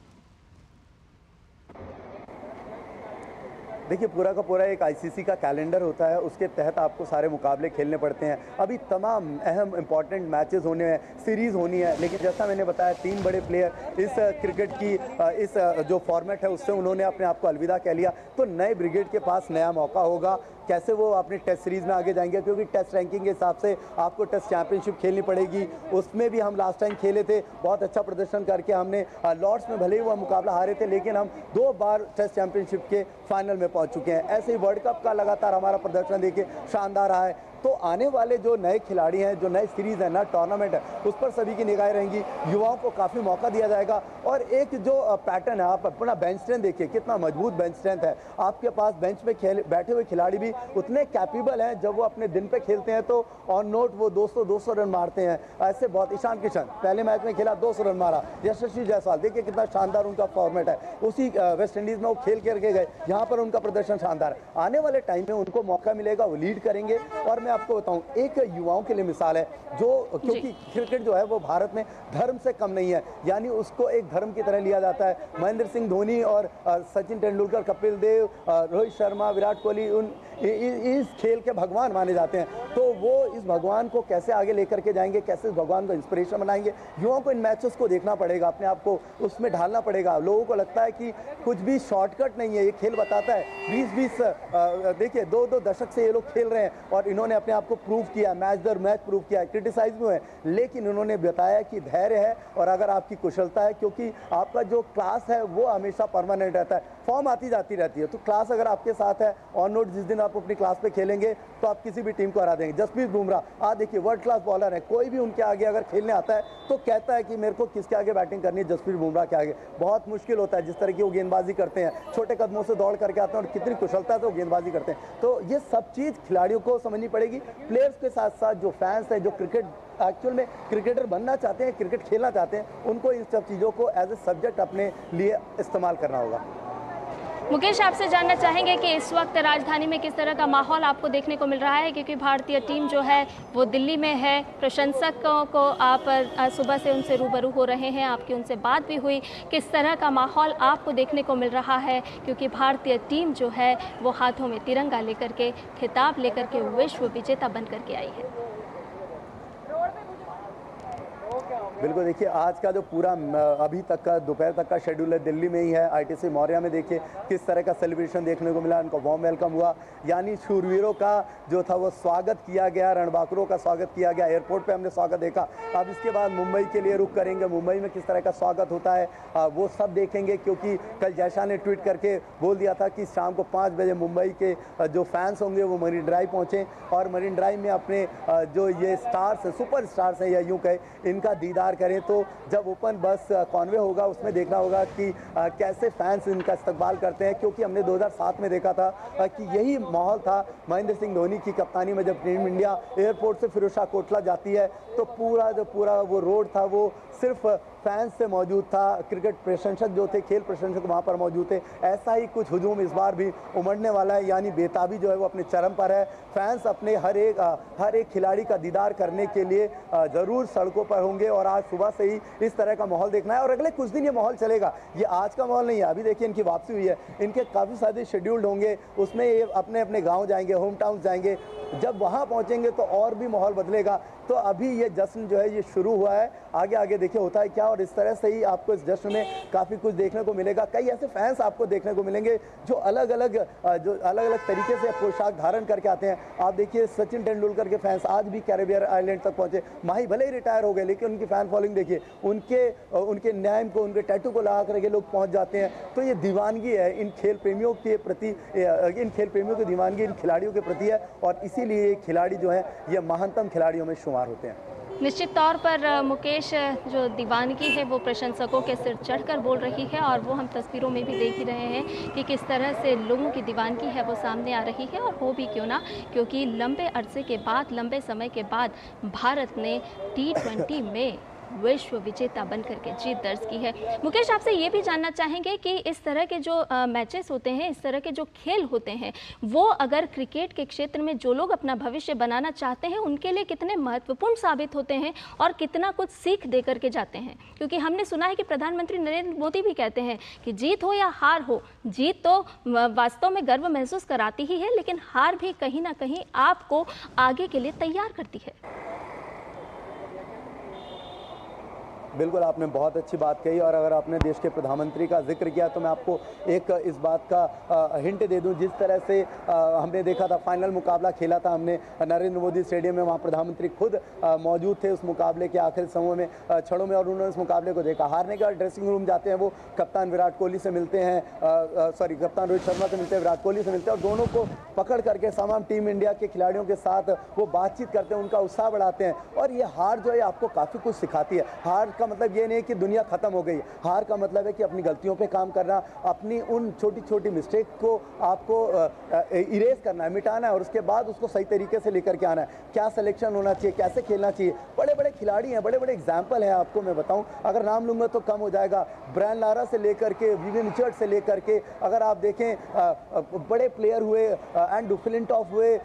देखिए पूरा का पूरा एक आईसीसी का कैलेंडर होता है, उसके तहत आपको सारे मुकाबले खेलने पड़ते हैं। अभी तमाम अहम इंपॉर्टेंट मैचेस होने हैं, सीरीज़ होनी है, लेकिन जैसा मैंने बताया 3 बड़े प्लेयर इस क्रिकेट की इस जो फॉर्मेट है उससे उन्होंने अपने आप को अलविदा कह लिया। तो नए ब्रिगेड के पास नया मौका होगा, कैसे वो अपनी टेस्ट सीरीज़ में आगे जाएंगे, क्योंकि टेस्ट रैंकिंग के हिसाब से आपको टेस्ट चैंपियनशिप खेलनी पड़ेगी। उसमें भी हम लास्ट टाइम खेले थे, बहुत अच्छा प्रदर्शन करके हमने लॉर्ड्स में भले ही वह मुकाबला हारे थे, लेकिन हम 2 बार टेस्ट चैंपियनशिप के फाइनल में पहुंच चुके हैं। ऐसे ही वर्ल्ड कप का लगातार हमारा प्रदर्शन देखिए शानदार रहा है। तो आने वाले जो नए खिलाड़ी हैं, जो नए सीरीज़ है, नया टूर्नामेंट है, उस पर सभी की निगाहें रहेंगी, युवाओं को काफ़ी मौका दिया जाएगा। और एक जो पैटर्न है, आप अपना बेंच स्ट्रेंथ देखिए, कितना मजबूत बेंच स्ट्रेंथ है आपके पास। बेंच पे बैठे हुए खिलाड़ी भी उतने कैपेबल हैं, जब वो अपने दिन पे खेलते हैं तो ऑन नोट वो 200 रन मारते हैं। ऐसे बहुत, ईशान किशन पहले मैच में खेला 200 रन मारा, यशस्वी जायसवाल देखिए कितना शानदार उनका फॉर्मेट है, उसी वेस्ट इंडीज़ में वो खेल करके गए, यहाँ पर उनका प्रदर्शन शानदार है। आने वाले टाइम में उनको मौका मिलेगा, वो लीड करेंगे। और मैं आपको बताऊं, एक युवाओं के लिए मिसाल है, जो क्योंकि क्रिकेट जो है वो भारत में धर्म से कम नहीं है, यानी उसको एक धर्म की तरह लिया जाता है। महेंद्र सिंह धोनी और सचिन तेंदुलकर, कपिल देव, रोहित शर्मा, विराट कोहली इस खेल के भगवान माने जाते हैं। तो वो इस भगवान को कैसे आगे लेकर के जाएंगे, कैसे इस भगवान को इंस्पिरेशन बनाएंगे। युवाओं को इन मैचेस को देखना पड़ेगा, अपने आप को उसमें ढालना पड़ेगा। लोगों को लगता है कि कुछ भी शॉर्टकट नहीं है, ये खेल बताता है 20 देखिए 2 दशक से ये लोग खेल रहे हैं और इन्होंने अपने आप को प्रूव किया, मैच दर मैच प्रूव किया, क्रिटिसाइज भी हुए, लेकिन उन्होंने बताया कि धैर्य है और अगर आपकी कुशलता है, क्योंकि आपका जो क्लास है वो हमेशा परमानेंट रहता है, फॉर्म आती जाती रहती है। तो क्लास अगर आपके साथ है, ऑन नोट जिस दिन आप अपनी क्लास पे खेलेंगे तो आप किसी भी टीम को हरा देंगे। जसप्रीत बुमराह आज देखिए वर्ल्ड क्लास बॉलर है, कोई भी उनके आगे अगर खेलने आता है तो कहता है कि मेरे को किसके आगे बैटिंग करनी है, जसप्रीत बुमराह के आगे। बहुत मुश्किल होता है जिस तरह की वो गेंदबाजी करते हैं, छोटे कदमों से दौड़ करके आते हैं और कितनी कुशलता से वो गेंदबाजी करते हैं। तो ये सब चीज़ खिलाड़ियों को समझनी पड़ेगी। प्लेयर्स के साथ साथ जो फैंस हैं, जो क्रिकेट एक्चुअल में क्रिकेटर बनना चाहते हैं, क्रिकेट खेलना चाहते हैं, उनको इन सब चीज़ों को एज ए सब्जेक्ट अपने लिए इस्तेमाल करना होगा। मुकेश, आपसे जानना चाहेंगे कि इस वक्त राजधानी में किस तरह का माहौल आपको देखने को मिल रहा है, क्योंकि भारतीय टीम जो है वो दिल्ली में है। प्रशंसकों को आप सुबह से उनसे रूबरू हो रहे हैं, आपकी उनसे बात भी हुई, किस तरह का माहौल आपको देखने को मिल रहा है, क्योंकि भारतीय टीम जो है वो हाथों में तिरंगा लेकर के, खिताब लेकर के विश्व विजेता बन करके आई है? बिल्कुल, देखिए आज का जो पूरा अभी तक का दोपहर तक का शेड्यूल है दिल्ली में ही है। आईटीसी मौर्या में देखिए किस तरह का सेलिब्रेशन देखने को मिला, उनको वार्म वेलकम हुआ, यानी शूरवीरों का जो था वो स्वागत किया गया, रणबांकुरों का स्वागत किया गया। एयरपोर्ट पे हमने स्वागत देखा। अब इसके बाद मुंबई के लिए रुख करेंगे, मुंबई में किस तरह का स्वागत होता है वो सब देखेंगे, क्योंकि कल जयशाह ने ट्वीट करके बोल दिया था कि शाम को 5 बजे मुंबई के जो फैंस होंगे वो मरीन ड्राइव पहुँचें और मरीन ड्राइव में अपने जो ये स्टार्स हैं, सुपर स्टार्स हैं या यूँ कहे, इनका दीदार इंतज़ार करें तो जब ओपन बस कॉन्वे होगा उसमें देखना होगा कि कैसे फैंस इनका इस्तकबाल करते हैं, क्योंकि हमने 2007 में देखा था कि यही माहौल था महेंद्र सिंह धोनी की कप्तानी में। जब टीम इंडिया एयरपोर्ट से फिरोजशाह कोटला जाती है तो पूरा वो रोड था वो सिर्फ फैंस से मौजूद था, क्रिकेट प्रशंसक जो थे, खेल प्रशंसक वहाँ पर मौजूद थे। ऐसा ही कुछ हुजूम इस बार भी उमड़ने वाला है, यानी बेताबी जो है वो अपने चरम पर है। फैंस अपने हर एक खिलाड़ी का दीदार करने के लिए ज़रूर सड़कों पर होंगे और आज सुबह से ही इस तरह का माहौल देखना है और अगले कुछ दिन ये माहौल चलेगा। ये आज का माहौल नहीं है, अभी देखिए इनकी वापसी हुई है, इनके काफ़ी सारे शेड्यूल्ड होंगे, उसमें ये अपने अपने गाँव जाएंगे, होम टाउन जाएंगे। जब वहाँ पहुँचेंगे तो और भी माहौल बदलेगा। तो अभी ये जश्न जो है ये शुरू हुआ है, आगे आगे देखिए होता है क्या। और इस तरह से ही आपको इस जश्न में काफ़ी कुछ देखने को मिलेगा। कई ऐसे फैंस आपको देखने को मिलेंगे जो अलग अलग तरीके से पोशाक धारण करके आते हैं। आप देखिए सचिन तेंदुलकर के फैंस आज भी कैरेबियन आइलैंड तक पहुंचे। माही भले ही रिटायर हो गए लेकिन उनकी फ़ैन फॉलोइंग देखिए, उनके नेम को, उनके टैटू को लगा करके लोग पहुँच जाते हैं। तो ये दीवानगी है इन खेल प्रेमियों के प्रति, इन खेल प्रेमियों की दीवानगी इन खिलाड़ियों के प्रति है और इसीलिए ये खिलाड़ी जो है ये महानतम खिलाड़ियों में शुमार होते हैं। निश्चित तौर पर मुकेश, जो दीवानगी है वो प्रशंसकों के सिर चढ़कर बोल रही है और वो हम तस्वीरों में भी देख ही रहे हैं कि किस तरह से लोगों की दीवानगी है वो सामने आ रही है। और हो भी क्यों ना, क्योंकि लंबे अरसे के बाद, लंबे समय के बाद भारत ने T20 में विश्व विजेता बनकर के जीत दर्ज की है। मुकेश, आपसे ये भी जानना चाहेंगे कि इस तरह के जो मैचेस होते हैं, इस तरह के जो खेल होते हैं, वो अगर क्रिकेट के क्षेत्र में जो लोग अपना भविष्य बनाना चाहते हैं उनके लिए कितने महत्वपूर्ण साबित होते हैं और कितना कुछ सीख दे करके जाते हैं? क्योंकि हमने सुना है कि प्रधानमंत्री नरेंद्र मोदी भी कहते हैं कि जीत हो या हार हो, जीत तो वास्तव में गर्व महसूस कराती ही है, लेकिन हार भी कहीं ना कहीं आपको आगे के लिए तैयार करती है। बिल्कुल, आपने बहुत अच्छी बात कही और अगर आपने देश के प्रधानमंत्री का जिक्र किया तो मैं आपको एक इस बात का हिंट दे दूं। जिस तरह से हमने देखा था, फाइनल मुकाबला खेला था हमने नरेंद्र मोदी स्टेडियम में, वहाँ प्रधानमंत्री खुद मौजूद थे उस मुकाबले के आखिरी समय में, क्षणों में, और उन्होंने इस मुकाबले को देखा। हारने के बाद ड्रेसिंग रूम जाते हैं, वो कप्तान विराट कोहली से मिलते हैं, कप्तान रोहित शर्मा से मिलते हैं, विराट कोहली से मिलते हैं और दोनों को पकड़ करके तमाम टीम इंडिया के खिलाड़ियों के साथ वो बातचीत करते हैं, उनका उत्साह बढ़ाते हैं। और ये हार जो है आपको काफ़ी कुछ सिखाती है। हार का मतलब ये नहीं है कि दुनिया खत्म हो गई, हार का मतलब है कि अपनी गलतियों पे काम करना, अपनी उन छोटी छोटी मिस्टेक को आपको इरेज करना है, मिटाना है और उसके बाद उसको सही तरीके से लेकर के आना है। क्या सिलेक्शन होना चाहिए, कैसे खेलना चाहिए। बड़े बड़े खिलाड़ी हैं, बड़े बड़े एग्जाम्पल हैं, आपको मैं बताऊं, अगर नाम लूँगा तो कम हो जाएगा। ब्रायन लारा से लेकर के, विवियन रिचर्ड से लेकर के, अगर आप देखें बड़े प्लेयर हुए, एंड फ्लिंटॉफ हुए,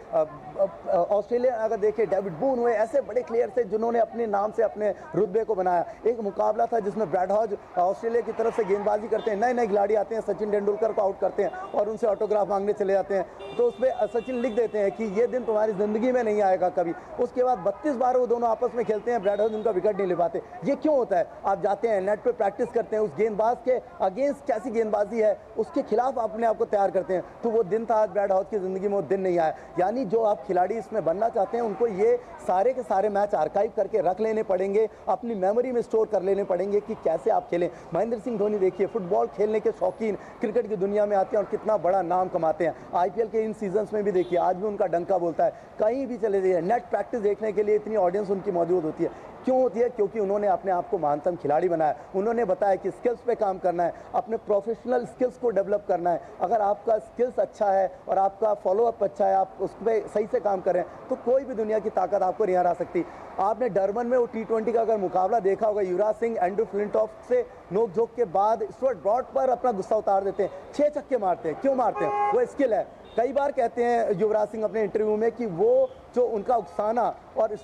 ऑस्ट्रेलिया अगर देखें डेविड बून हुए, ऐसे बड़े प्लेयर थे जिन्होंने अपने नाम से अपने रुतबे को बनाया। एक मुकाबला था जिसमें ब्रैड हॉज ऑस्ट्रेलिया की तरफ से गेंदबाजी करते हैं, नए नए खिलाड़ी आते हैं, सचिन तेंदुलकर को आउट करते हैं और उनसे ऑटोग्राफ मांगने चले जाते हैं, तो उसमें सचिन लिख देते हैं कि ये दिन तुम्हारी ज़िंदगी में नहीं आएगा कभी। उसके बाद 32 बार वो दोनों आपस में खेलते हैं, ब्रैड हॉज उनका विकेट नहीं ले पाते। ये क्यों होता है? आप जाते हैं नेट पर प्रैक्टिस करते हैं, उस गेंदबाज के अगेंस्ट कैसी गेंदबाजी है उसके खिलाफ अपने आप को तैयार करते हैं, तो वो दिन था आज ब्रैड हॉज की ज़िंदगी में, वो दिन नहीं आया। यानी जो आप खिलाड़ी इसमें बनना चाहते हैं उनको ये सारे के सारे मैच आर्काइव करके रख लेने पड़ेंगे, अपनी मेमोरी में स्टोर कर लेने पड़ेंगे कि कैसे आप खेलें। महेंद्र सिंह धोनी देखिए, फुटबॉल खेलने के शौकीन क्रिकेट की दुनिया में आते हैं और कितना बड़ा नाम कमाते हैं। आईपीएल के इन सीजन्स में भी देखिए, आज भी उनका डंका बोलता है। कहीं भी चले जाइए, नेट प्रैक्टिस देखने के लिए इतनी ऑडियंस उनकी मौजूद होती है। क्यों होती है? क्योंकि उन्होंने अपने आप को महानतम खिलाड़ी बनाया। उन्होंने बताया कि स्किल्स पे काम करना है, अपने प्रोफेशनल स्किल्स को डेवलप करना है। अगर आपका स्किल्स अच्छा है और आपका फॉलोअप अच्छा है, आप उस पर सही से काम कर रहे हैं, तो कोई भी दुनिया की ताकत आपको नहीं हरा सकती। आपने डरबन में वो T20 का अगर मुकाबला देखा होगा, युवराज सिंह एंड्रू फ्लिंटॉफ से नोक झोंक के बाद स्टुअर्ट ब्रॉड पर अपना गुस्सा उतार देते हैं, 6 छक्के मारते हैं। क्यों मारते हैं? वो स्किल है। कई बार कहते हैं युवराज सिंह अपने इंटरव्यू में कि वो जो उनका उकसाना और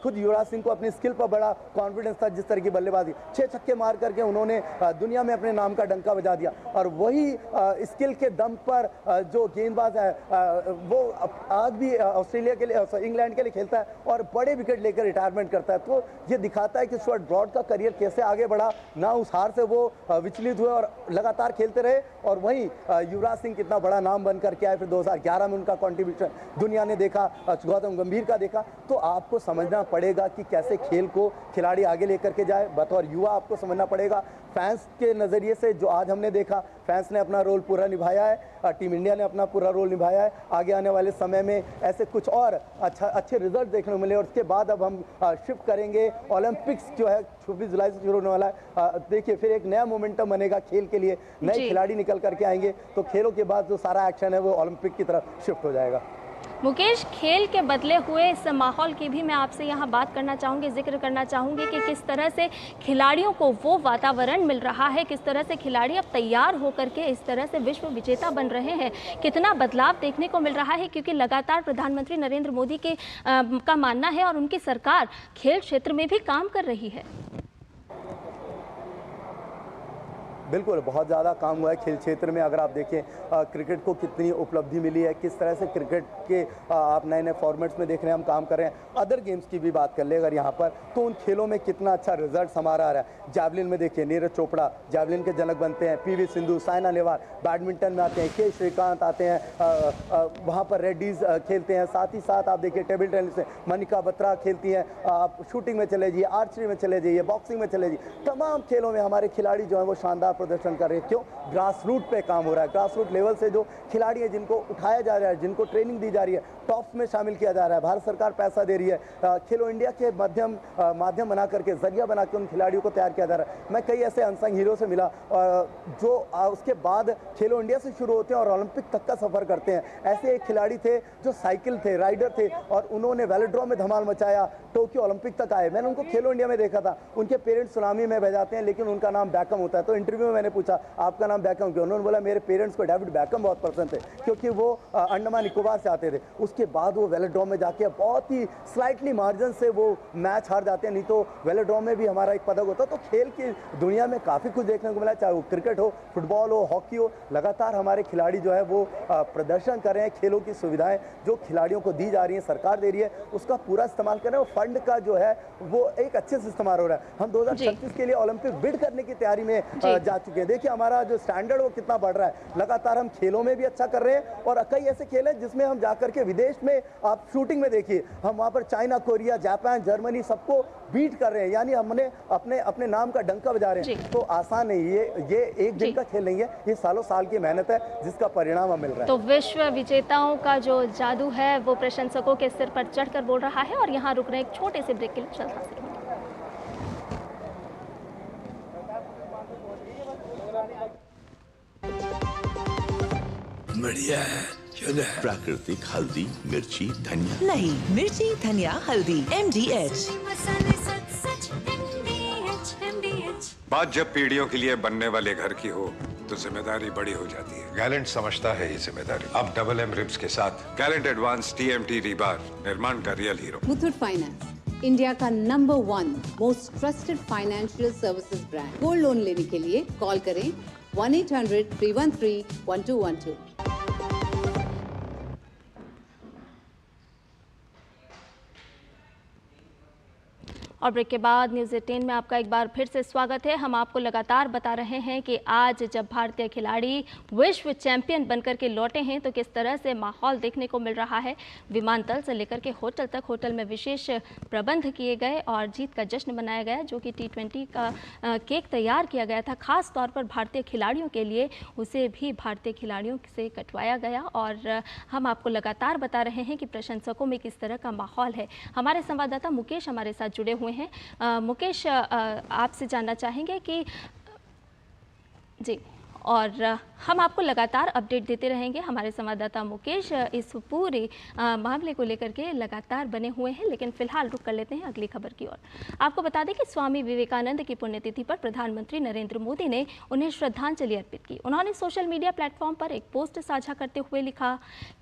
खुद युवराज सिंह को अपनी स्किल पर बड़ा कॉन्फिडेंस था, जिस तरह की बल्लेबाजी, 6 छक्के मार करके उन्होंने दुनिया में अपने नाम का डंका बजा दिया। और वही स्किल के दम पर जो गेंदबाज है वो आज भी ऑस्ट्रेलिया के लिए, इंग्लैंड के लिए खेलता है और बड़े विकेट लेकर रिटायरमेंट करता है। तो ये दिखाता है कि स्टुअर्ट ब्रॉड का करियर कैसे आगे बढ़ा, ना उस हार से वो विचलित हुए और लगातार खेलते रहे। और वहीं युवराज सिंह कितना बड़ा नाम बन करके आए। फिर 2011 में उनका कॉन्ट्रीब्यूशन दुनिया ने देखा। गौतम गौतम गंभीर का देखा, तो आपको समझना पड़ेगा कि कैसे खेल को खिलाड़ी आगे लेकर के जाए। बतौर युवा आपको समझना पड़ेगा। फैंस के नज़रिए से जो आज हमने देखा, फैंस ने अपना रोल पूरा निभाया है, टीम इंडिया ने अपना पूरा रोल निभाया है। आगे आने वाले समय में ऐसे कुछ और अच्छे रिजल्ट देखने को मिले, और उसके बाद अब हम शिफ्ट करेंगे। ओलंपिक्स जो है 26 जुलाई से शुरू होने वाला है। देखिए फिर एक नया मोमेंटम बनेगा खेल के लिए, नए खिलाड़ी निकल करके आएंगे, तो खेलों के बाद जो सारा एक्शन है वो ओलंपिक की तरफ शिफ्ट हो जाएगा। मुकेश, खेल के बदले हुए इस माहौल की भी मैं आपसे यहाँ बात करना चाहूँगी, जिक्र करना चाहूँगी कि किस तरह से खिलाड़ियों को वो वातावरण मिल रहा है, किस तरह से खिलाड़ी अब तैयार होकर के इस तरह से विश्व विजेता बन रहे हैं, कितना बदलाव देखने को मिल रहा है, क्योंकि लगातार प्रधानमंत्री नरेंद्र मोदी का मानना है और उनकी सरकार खेल क्षेत्र में भी काम कर रही है। बिल्कुल, बहुत ज़्यादा काम हुआ है खेल क्षेत्र में। अगर आप देखें क्रिकेट को कितनी उपलब्धि मिली है, किस तरह से क्रिकेट के आप नए नए फॉर्मेट्स में देख रहे हैं, हम काम कर रहे हैं। अदर गेम्स की भी बात कर ले अगर यहाँ पर, तो उन खेलों में कितना अच्छा रिजल्ट हमारा आ रहा है। जैवलिन में देखिए नीरज चोपड़ा जैवलिन के जनक बनते हैं, PV सिंधु, साइना नेहवाल बैडमिंटन में आते हैं, के श्रीकांत आते हैं, वहाँ पर रेड्डीज खेलते हैं। साथ ही साथ आप देखिए टेबल टेनिस में मनिका बत्रा खेलती हैं, आप शूटिंग में चले जाइए, आर्चरी में चले जाइए, बॉक्सिंग में चले जाइए, तमाम खेलों में हमारे खिलाड़ी जो है वो शानदार प्रदर्शन कर रहे हैं। क्यों? ग्रास रूट पे काम हो रहा है। ग्रास रूट लेवल से जो खिलाड़ी है, जिनको उठाया जा रहा है, जिनको ट्रेनिंग दी जा रही है, टॉप्स में शामिल किया जा रहा है। भारत सरकार पैसा दे रही है, खेलो इंडिया के माध्यम बना करके, जरिया बना के उन खिलाड़ियों को तैयार किया जा रहा है। मैं कई ऐसे अनसंग हीरो से मिला जो उसके बाद खेलो इंडिया से शुरू होते हैं और ओलंपिक तक का सफर करते हैं। ऐसे एक खिलाड़ी थे जो साइकिल थे, राइडर थे, और उन्होंने वेलोड्रोम में धमाल मचाया, टोक्यो ओलंपिक तक आए। मैंने उनको खेलो इंडिया में देखा था। उनके पेरेंट्स सुनामी में बह जाते हैं, लेकिन उनका नाम बैकम होता है। तो इंटरव्यू में मैंने पूछा आपका नाम बैकम क्यों? उन्होंने बोला मेरे पेरेंट्स को डेविड बैकम बहुत पसंद थे, क्योंकि वो अंडमान निकोबार से आते थे। उसके बाद वो वेलोड्रोम में जाके बहुत ही स्लाइटली मार्जिन से वो मैच हार जाते हैं, नहीं तो वेलोड्रोम में भी हमारा एक पदक होता। तो खेल की दुनिया में काफ़ी कुछ देखने को मिला, चाहे वो क्रिकेट हो, फुटबॉल हो, हॉकी हो। लगातार हमारे खिलाड़ी जो है वो प्रदर्शन कर रहे हैं। खेलों की सुविधाएं जो खिलाड़ियों को दी जा रही हैं, सरकार दे रही है, उसका पूरा इस्तेमाल कर रहे हैं। फंड का जो है वो एक अच्छे से इस्तेमाल हो रहा है। हम 2036 के लिए ओलंपिक बिड करने की तैयारी में जा चुके हैं। देखिए हमारा जो स्टैंडर्ड वो कितना बढ़ रहा है। लगातार हम खेलों में भी अच्छा कर रहे हैं, और कई ऐसे खेल हैं जिसमें हम जाकर के विदेश में, आप शूटिंग में देखिए, हम वहाँ पर चाइना, कोरिया, जापान, जर्मनी सबको बीट कर रहे हैं। यानी हमने अपने नाम का डंका बजा रहे हैं। तो आसान नहीं, ये एक दिन का खेल नहीं है, ये सालों साल की मेहनत है जिसका परिणाम हमें मिल रहा है। तो विश्व विजेताओं का जो जादू है वो प्रशंसकों के सिर पर चढ़कर बोल रहा है। और यहाँ रुक रहे एक छोटे से ब्रेक के लिए, चल रहा है। बढ़िया है, प्राकृतिक हल्दी, मिर्ची, धनिया। नहीं, मिर्ची, धनिया, हल्दी, MDH। बात जब पीढ़ियों के लिए बनने वाले घर की हो तो जिम्मेदारी बड़ी हो जाती है। गैलेंट समझता है ये जिम्मेदारी। अब डबल M रिब्स के साथ गैलेंट एडवांस TMT रीबार, निर्माण का real hero. Muthoot finance, India का number 1 most trusted financial services brand. Gold loan लेने के लिए कॉल करें 1-800-313-1212। और ब्रेक के बाद न्यूज़ 18 में आपका एक बार फिर से स्वागत है। हम आपको लगातार बता रहे हैं कि आज जब भारतीय खिलाड़ी विश्व चैंपियन बनकर के लौटे हैं तो किस तरह से माहौल देखने को मिल रहा है। विमानतल से लेकर के होटल तक, होटल में विशेष प्रबंध किए गए और जीत का जश्न मनाया गया, जो कि T20 का केक तैयार किया गया था खास तौर पर भारतीय खिलाड़ियों के लिए, उसे भी भारतीय खिलाड़ियों से कटवाया गया। और हम आपको लगातार बता रहे हैं कि प्रशंसकों में किस तरह का माहौल है। हमारे संवाददाता मुकेश हमारे साथ जुड़े हुए हैं। मुकेश, आपसे जानना चाहेंगे कि जी, और हम आपको लगातार अपडेट देते रहेंगे। हमारे संवाददाता मुकेश इस पूरे मामले को लेकर के लगातार बने हुए हैं, लेकिन फिलहाल रुक कर लेते हैं अगली खबर की ओर। आपको बता दें कि स्वामी विवेकानंद की पुण्यतिथि पर प्रधानमंत्री नरेंद्र मोदी ने उन्हें श्रद्धांजलि अर्पित की। उन्होंने सोशल मीडिया प्लेटफॉर्म पर एक पोस्ट साझा करते हुए लिखा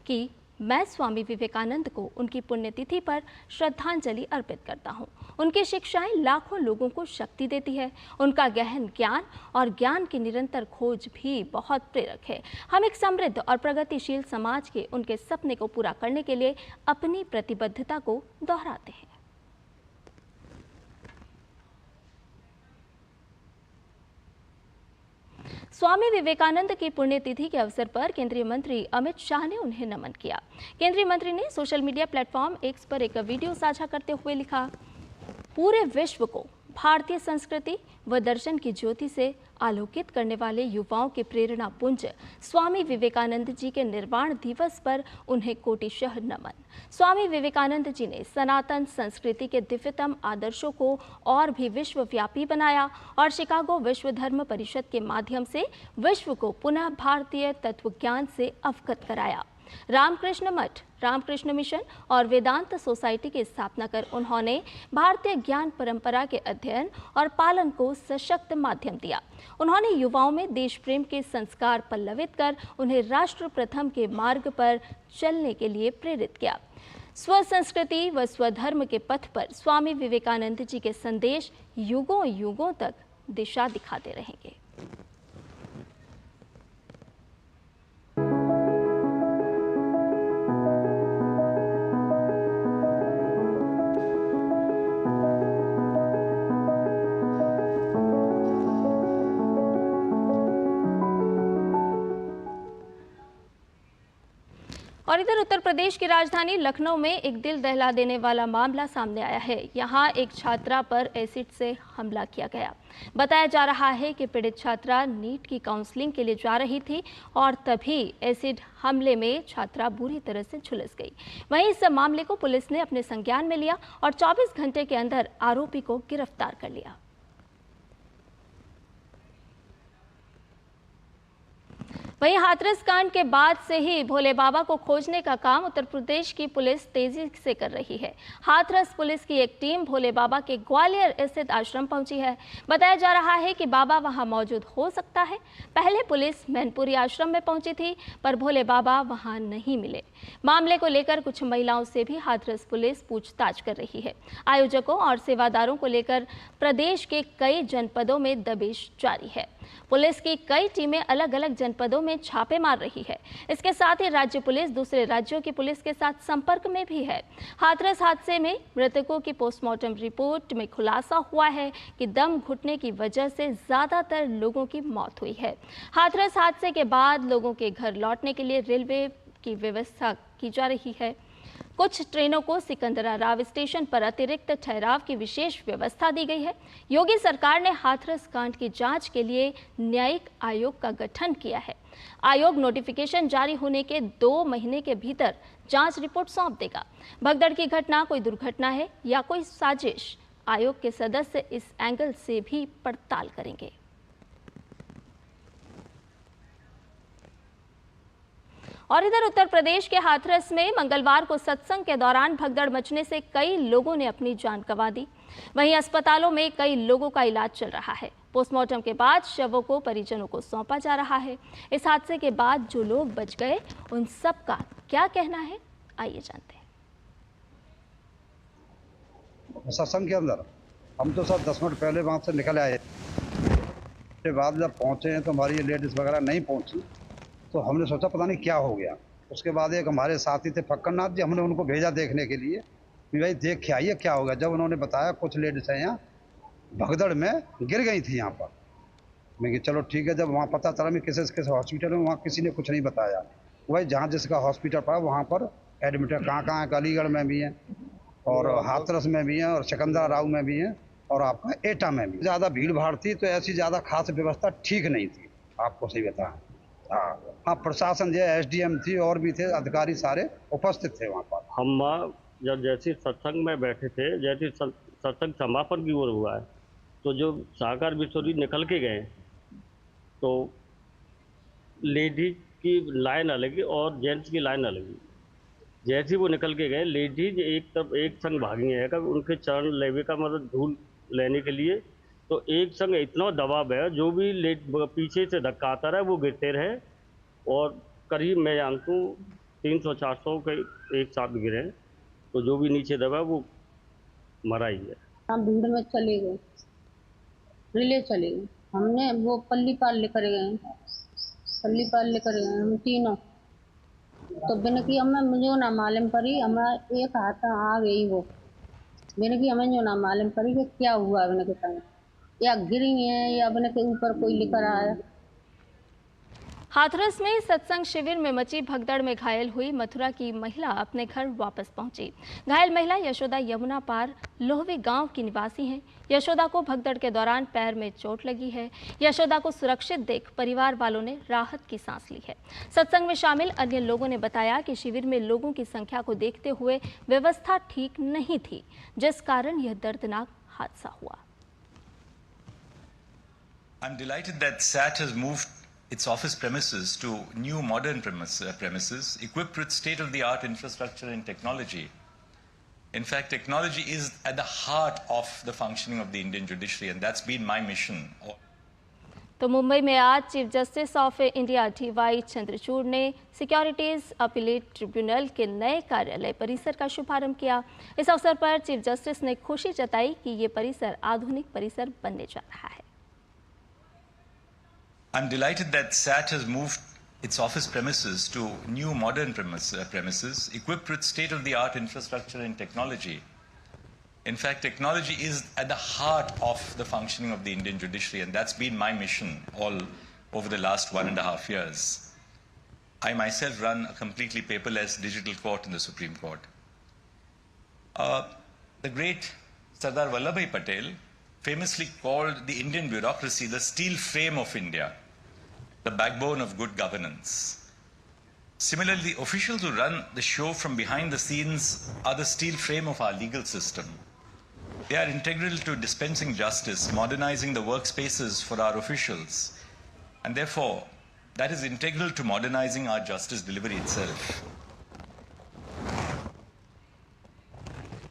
कि मैं स्वामी विवेकानंद को उनकी पुण्यतिथि पर श्रद्धांजलि अर्पित करता हूं। उनकी शिक्षाएं लाखों लोगों को शक्ति देती है। उनका गहन ज्ञान और ज्ञान की निरंतर खोज भी बहुत प्रेरक है। हम एक समृद्ध और प्रगतिशील समाज के उनके सपने को पूरा करने के लिए अपनी प्रतिबद्धता को दोहराते हैं। स्वामी विवेकानंद की पुण्यतिथि के अवसर पर केंद्रीय मंत्री अमित शाह ने उन्हें नमन किया। केंद्रीय मंत्री ने सोशल मीडिया प्लेटफॉर्म एक्स पर एक वीडियो साझा करते हुए लिखा, पूरे विश्व को भारतीय संस्कृति व दर्शन की ज्योति से आलोकित करने वाले युवाओं के प्रेरणा पुंज स्वामी विवेकानंद जी के निर्वाण दिवस पर उन्हें कोटिशः नमन। स्वामी विवेकानंद जी ने सनातन संस्कृति के दिव्यतम आदर्शों को और भी विश्वव्यापी बनाया और शिकागो विश्व धर्म परिषद के माध्यम से विश्व को पुनः भारतीय तत्वज्ञान से अवगत कराया। रामकृष्ण मठ, रामकृष्ण मिशन और वेदांत सोसाइटी की स्थापना कर उन्होंने भारतीय ज्ञान परंपरा के अध्ययन और पालन को सशक्त माध्यम दिया। उन्होंने युवाओं में देश प्रेम के संस्कार पल्लवित कर उन्हें राष्ट्र प्रथम के मार्ग पर चलने के लिए प्रेरित किया। स्व संस्कृति व स्वधर्म के पथ पर स्वामी विवेकानंद जी के संदेश युगों युगों तक दिशा दिखाते रहेंगे। और इधर उत्तर प्रदेश की राजधानी लखनऊ में एक दिल दहला देने वाला मामला सामने आया है। यहाँ एक छात्रा पर एसिड से हमला किया गया। बताया जा रहा है कि पीड़ित छात्रा नीट की काउंसलिंग के लिए जा रही थी और तभी एसिड हमले में छात्रा बुरी तरह से झुलस गई। वहीं इस मामले को पुलिस ने अपने संज्ञान में लिया और 24 घंटे के अंदर आरोपी को गिरफ्तार कर लिया। वहीं हाथरस कांड के बाद से ही भोले बाबा को खोजने का काम उत्तर प्रदेश की पुलिस तेजी से कर रही है। हाथरस पुलिस की एक टीम भोले बाबा के ग्वालियर स्थित आश्रम पहुंची है। बताया जा रहा है कि बाबा वहां मौजूद हो सकता है। पहले पुलिस मैनपुरी आश्रम में पहुंची थी, पर भोले बाबा वहां नहीं मिले। मामले को लेकर कुछ महिलाओं से भी हाथरस पुलिस पूछताछ कर रही है। आयोजकों और सेवादारों को लेकर प्रदेश के कई जनपदों में दबिश जारी है। पुलिस की कई टीमें अलग अलग जनपदों में छापे मार रही है। इसके साथ ही राज्य पुलिस दूसरे राज्यों की पुलिस के साथ संपर्क में भी है। हाथरस हादसे में मृतकों की पोस्टमार्टम रिपोर्ट में खुलासा हुआ है कि दम घुटने की वजह से ज्यादातर लोगों की मौत हुई है। हाथरस हादसे के बाद लोगों के घर लौटने के लिए रेलवे की व्यवस्था की जा रही है। कुछ ट्रेनों को सिकंदराराव स्टेशन पर अतिरिक्त ठहराव की विशेष व्यवस्था दी गई है। योगी सरकार ने हाथरस कांड की जांच के लिए न्यायिक आयोग का गठन किया है। आयोग नोटिफिकेशन जारी होने के 2 महीने के भीतर जांच रिपोर्ट सौंप देगा। भगदड़ की घटना कोई दुर्घटना है या कोई साजिश, आयोग के सदस्य इस एंगल से भी पड़ताल करेंगे। और इधर उत्तर प्रदेश के हाथरस में मंगलवार को सत्संग के दौरान भगदड़ मचने से कई लोगों ने अपनी जान गंवा दी। वहीं अस्पतालों में कई लोगों का इलाज चल रहा है। पोस्टमार्टम के बाद शवों को परिजनों को सौंपा जा रहा है। इस हादसे के बाद जो लोग बच गए उन सब का क्या कहना है, आइए जानते हैं। सत्संग के अंदर हम तो सब 10 मिनट पहले वहाँ से निकल आए। उसके बाद जब पहुँचे हैं तो हमारी लेडीज़ वगैरह नहीं पहुँची, तो हमने सोचा पता नहीं क्या हो गया। उसके बाद एक हमारे साथी थे फक्करनाथ जी, हमने उनको भेजा देखने के लिए कि भाई देख के आइए क्या हो गया। जब उन्होंने बताया कुछ लेडीज़ हैं यहाँ भगदड़ में गिर गई थी यहाँ पर, मैं कि चलो ठीक है। जब वहाँ पता चला मैं किस हॉस्पिटल में, वहाँ किसी ने कुछ नहीं बताया। वही जहाँ जिसका हॉस्पिटल पड़ा वहाँ पर एडमिट है। कहाँ है, अलीगढ़ में भी हैं और हाथरस में भी हैं और सिकंदराराव में भी हैं और आपका एटा में भी। ज़्यादा भीड़ भाड़ थी तो ऐसी ज़्यादा खास व्यवस्था ठीक नहीं थी, आपको सही बताएं। हाँ, प्रशासन जो SDM थी और भी थे अधिकारी सारे उपस्थित थे वहाँ पर। हम जब जैसे सत्संग में बैठे थे, जैसे सत्संग समापन की ओर हुआ है, तो जो साकार बिछोरी निकल के गए तो लेडीज की लाइन अलग और जेंट्स की लाइन अलग। जैसे वो निकल के गए लेडीज एक संग भागी है, उनके चरण लेवे का मतलब धूल लेने के लिए, तो एक संग इतना दबाव है जो भी पीछे से धक्का आता रहा वो गिरते रहे और करीब मैं जानता हूँ 300-400 के एक साथ गिरे, तो जो भी नीचे दबा वो मरा ही है। हम भीड़ में चले गए, रिले चले गए, हमने वो पल्ली पाल लेकर गए हम तीनों, तो बिन की हमें मुझे ना मालूम पड़ी, हमें एक हाथ आ गई वो, बिन की हमें जो ना मालूम पड़ी कि क्या हुआ, बिन के संग या गिरी है या अपने के ऊपर कोई लेकर आया, हाथरस में सत्संग शिविर में मची भगदड़ में घायल हुई मथुरा की महिला अपने घर वापस पहुंची। घायल महिला यशोदा यमुना पार लोहवे गांव की निवासी हैं। यशोदा को भगदड़ के दौरान पैर में चोट लगी है। यशोदा को सुरक्षित देख परिवार वालों ने राहत की सांस ली है। सत्संग में शामिल अन्य लोगों ने बताया कि शिविर में लोगों की संख्या को देखते हुए व्यवस्था ठीक नहीं थी, जिस कारण यह दर्दनाक हादसा हुआ। I'm delighted that SAT has moved its office premises to new modern premises equipped with state-of-the-art infrastructure and technology. In fact, technology is at the heart of the functioning of the Indian judiciary, and that's been my mission. तो मुंबई में आज chief justice of India DY Chandrachud ने securities appellate tribunal के नए कार्यालय परिसर का शुभारंभ किया। इस अवसर पर चीफ जस्टिस ने खुशी जताई कि ये परिसर आधुनिक परिसर बनने जा रहा है। I'm delighted that SAT has moved its office premises to new modern premises equipped with state-of-the-art infrastructure and technology. In fact, technology is at the heart of the functioning of the Indian judiciary, and that's been my mission all over the last 1.5 years. I myself run a completely paperless digital court in the Supreme Court. The great Sardar Vallabhbhai Patel famously called the Indian bureaucracy the steel frame of India, the backbone of good governance. Similarly, the officials who run the show from behind the scenes are the steel frame of our legal system. They are integral to dispensing justice, modernizing the workspaces for our officials, and therefore, that is integral to modernizing our justice delivery itself.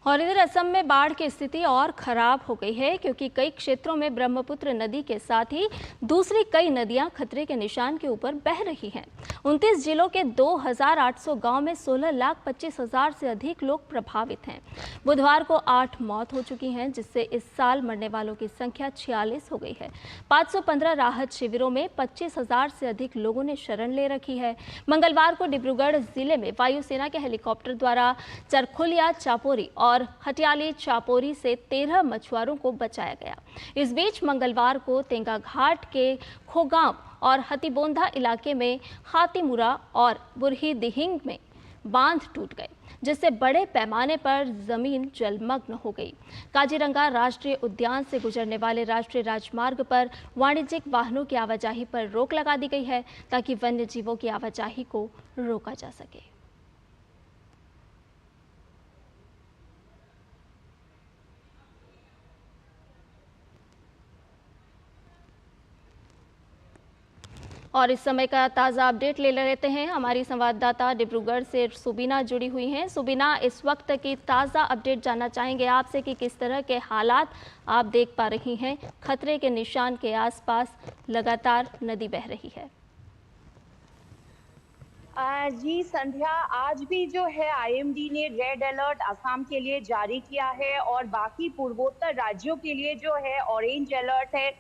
और इधर असम में बाढ़ की स्थिति और खराब हो गई है, क्योंकि कई क्षेत्रों में ब्रह्मपुत्र नदी के साथ ही दूसरी कई नदियां खतरे के निशान के ऊपर बह रही हैं। 29 जिलों के 2800 गांव में 16,25,000 से अधिक लोग प्रभावित हैं। बुधवार को 8 मौत हो चुकी हैं, जिससे इस साल मरने वालों की संख्या 46 हो गई है। 515 राहत शिविरों में 25,000 से अधिक लोगों ने शरण ले रखी है। मंगलवार को डिब्रूगढ़ जिले में वायुसेना के हेलीकॉप्टर द्वारा चरखुलिया चापोरी और हटियाली चापोरी से 13 मछुआरों को बचाया गया। इस बीच मंगलवार को तेंगा घाट के खोगांव और हतिबोंधा इलाके में हातिमुरा और बुरही दिहिंग में बांध टूट गए, जिससे बड़े पैमाने पर जमीन जलमग्न हो गई। काजीरंगा राष्ट्रीय उद्यान से गुजरने वाले राष्ट्रीय राजमार्ग पर वाणिज्यिक वाहनों की आवाजाही पर रोक लगा दी गई है, ताकि वन्य जीवों की आवाजाही को रोका जा सके। और इस समय का ताज़ा अपडेट ले लेते हैं। हमारी संवाददाता डिब्रूगढ़ से सुबीना जुड़ी हुई हैं। सुबीना, इस वक्त की ताज़ा अपडेट जानना चाहेंगे आपसे कि किस तरह के हालात आप देख पा रही हैं। खतरे के निशान के आसपास लगातार नदी बह रही है। जी संध्या, आज भी जो है IMD ने रेड अलर्ट असम के लिए जारी किया है और बाकी पूर्वोत्तर राज्यों के लिए जो है ऑरेंज अलर्ट है।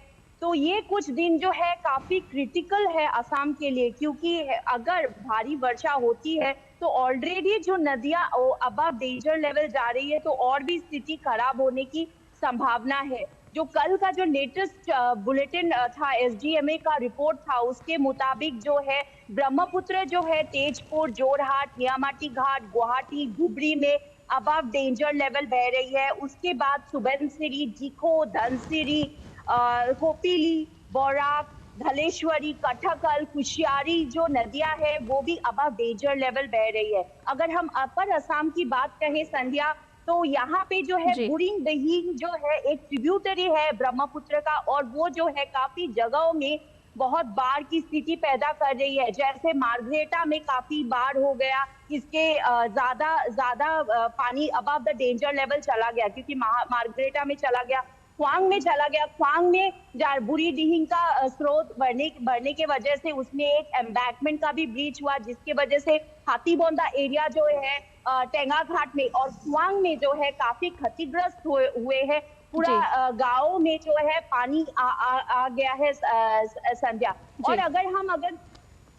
तो ये कुछ दिन जो है काफी क्रिटिकल है असम के लिए, क्योंकि अगर भारी वर्षा होती है तो ऑलरेडी जो नदियां अबव डेंजर लेवल जा रही है, तो और भी स्थिति खराब होने की संभावना है। जो कल का जो लेटेस्ट बुलेटिन था, SDMA का रिपोर्ट था, उसके मुताबिक जो है ब्रह्मपुत्र जो है तेजपुर, जोरहाट, नियामाटी घाट, गुवाहाटी, धुबरी में अबव डेंजर लेवल बह रही है। उसके बाद सुबनसिरी, जिखो, धनसिरी, कोपिली, बोराक, धलेश्वरी, कटकल, कुशियारी जो नदियां हैं वो भी अबव डेंजर लेवल बह रही है। अगर हम अपर असम की बात कहें संध्या, तो यहाँ पे जो है बुरिंग दिहिंग जो है एक ट्रिब्यूटरी है ब्रह्मपुत्र का, और वो जो है काफी जगहों में बहुत बाढ़ की स्थिति पैदा कर रही है। जैसे मार्ग्रेटा में काफी बाढ़ हो गया, इसके ज्यादा पानी अबव द डेंजर लेवल चला गया, क्योंकि मार्ग्रेटा में चला गया, ख्वांग में चला गया। ख्वांग में बुरी दिहिंग का स्रोत बढ़ने के वजह से उसमें एक एम्बैंकमेंट का भी ब्रीच हुआ, जिसके वजह से हाथीबोंदा एरिया जो है टेंगा घाट में और ख्वांग में जो है काफी क्षतिग्रस्त हुए हैं। पूरा गांव में जो है पानी आ गया है संध्या। और अगर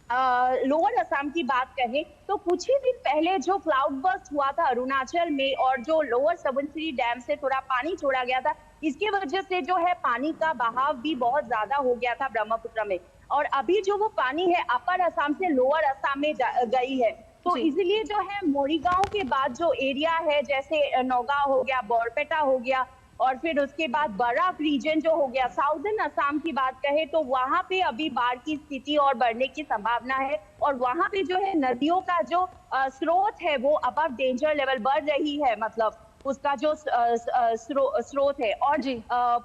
लोअर असम की बात कहें तो कुछ ही दिन पहले जो क्लाउड बर्स्ट हुआ था अरुणाचल में, और जो लोअर सुबनसिरी डैम से थोड़ा पानी छोड़ा गया था, इसके वजह से जो है पानी का बहाव भी बहुत ज्यादा हो गया था ब्रह्मपुत्र में। और अभी जो वो पानी है अपर असम से लोअर असम में गई है। तो इसीलिए जो है मोरीगांव के बाद जो एरिया है जैसे नौगांव हो गया, बोरपेटा हो गया और फिर उसके बाद बराक रीजन जो हो गया, साउदर्न असम की बात कहें तो वहां पे अभी बाढ़ की स्थिति और बढ़ने की संभावना है और वहां पे जो है नदियों का जो स्रोत है वो अबव डेंजर लेवल बढ़ रही है, मतलब उसका जो स्रोत है। और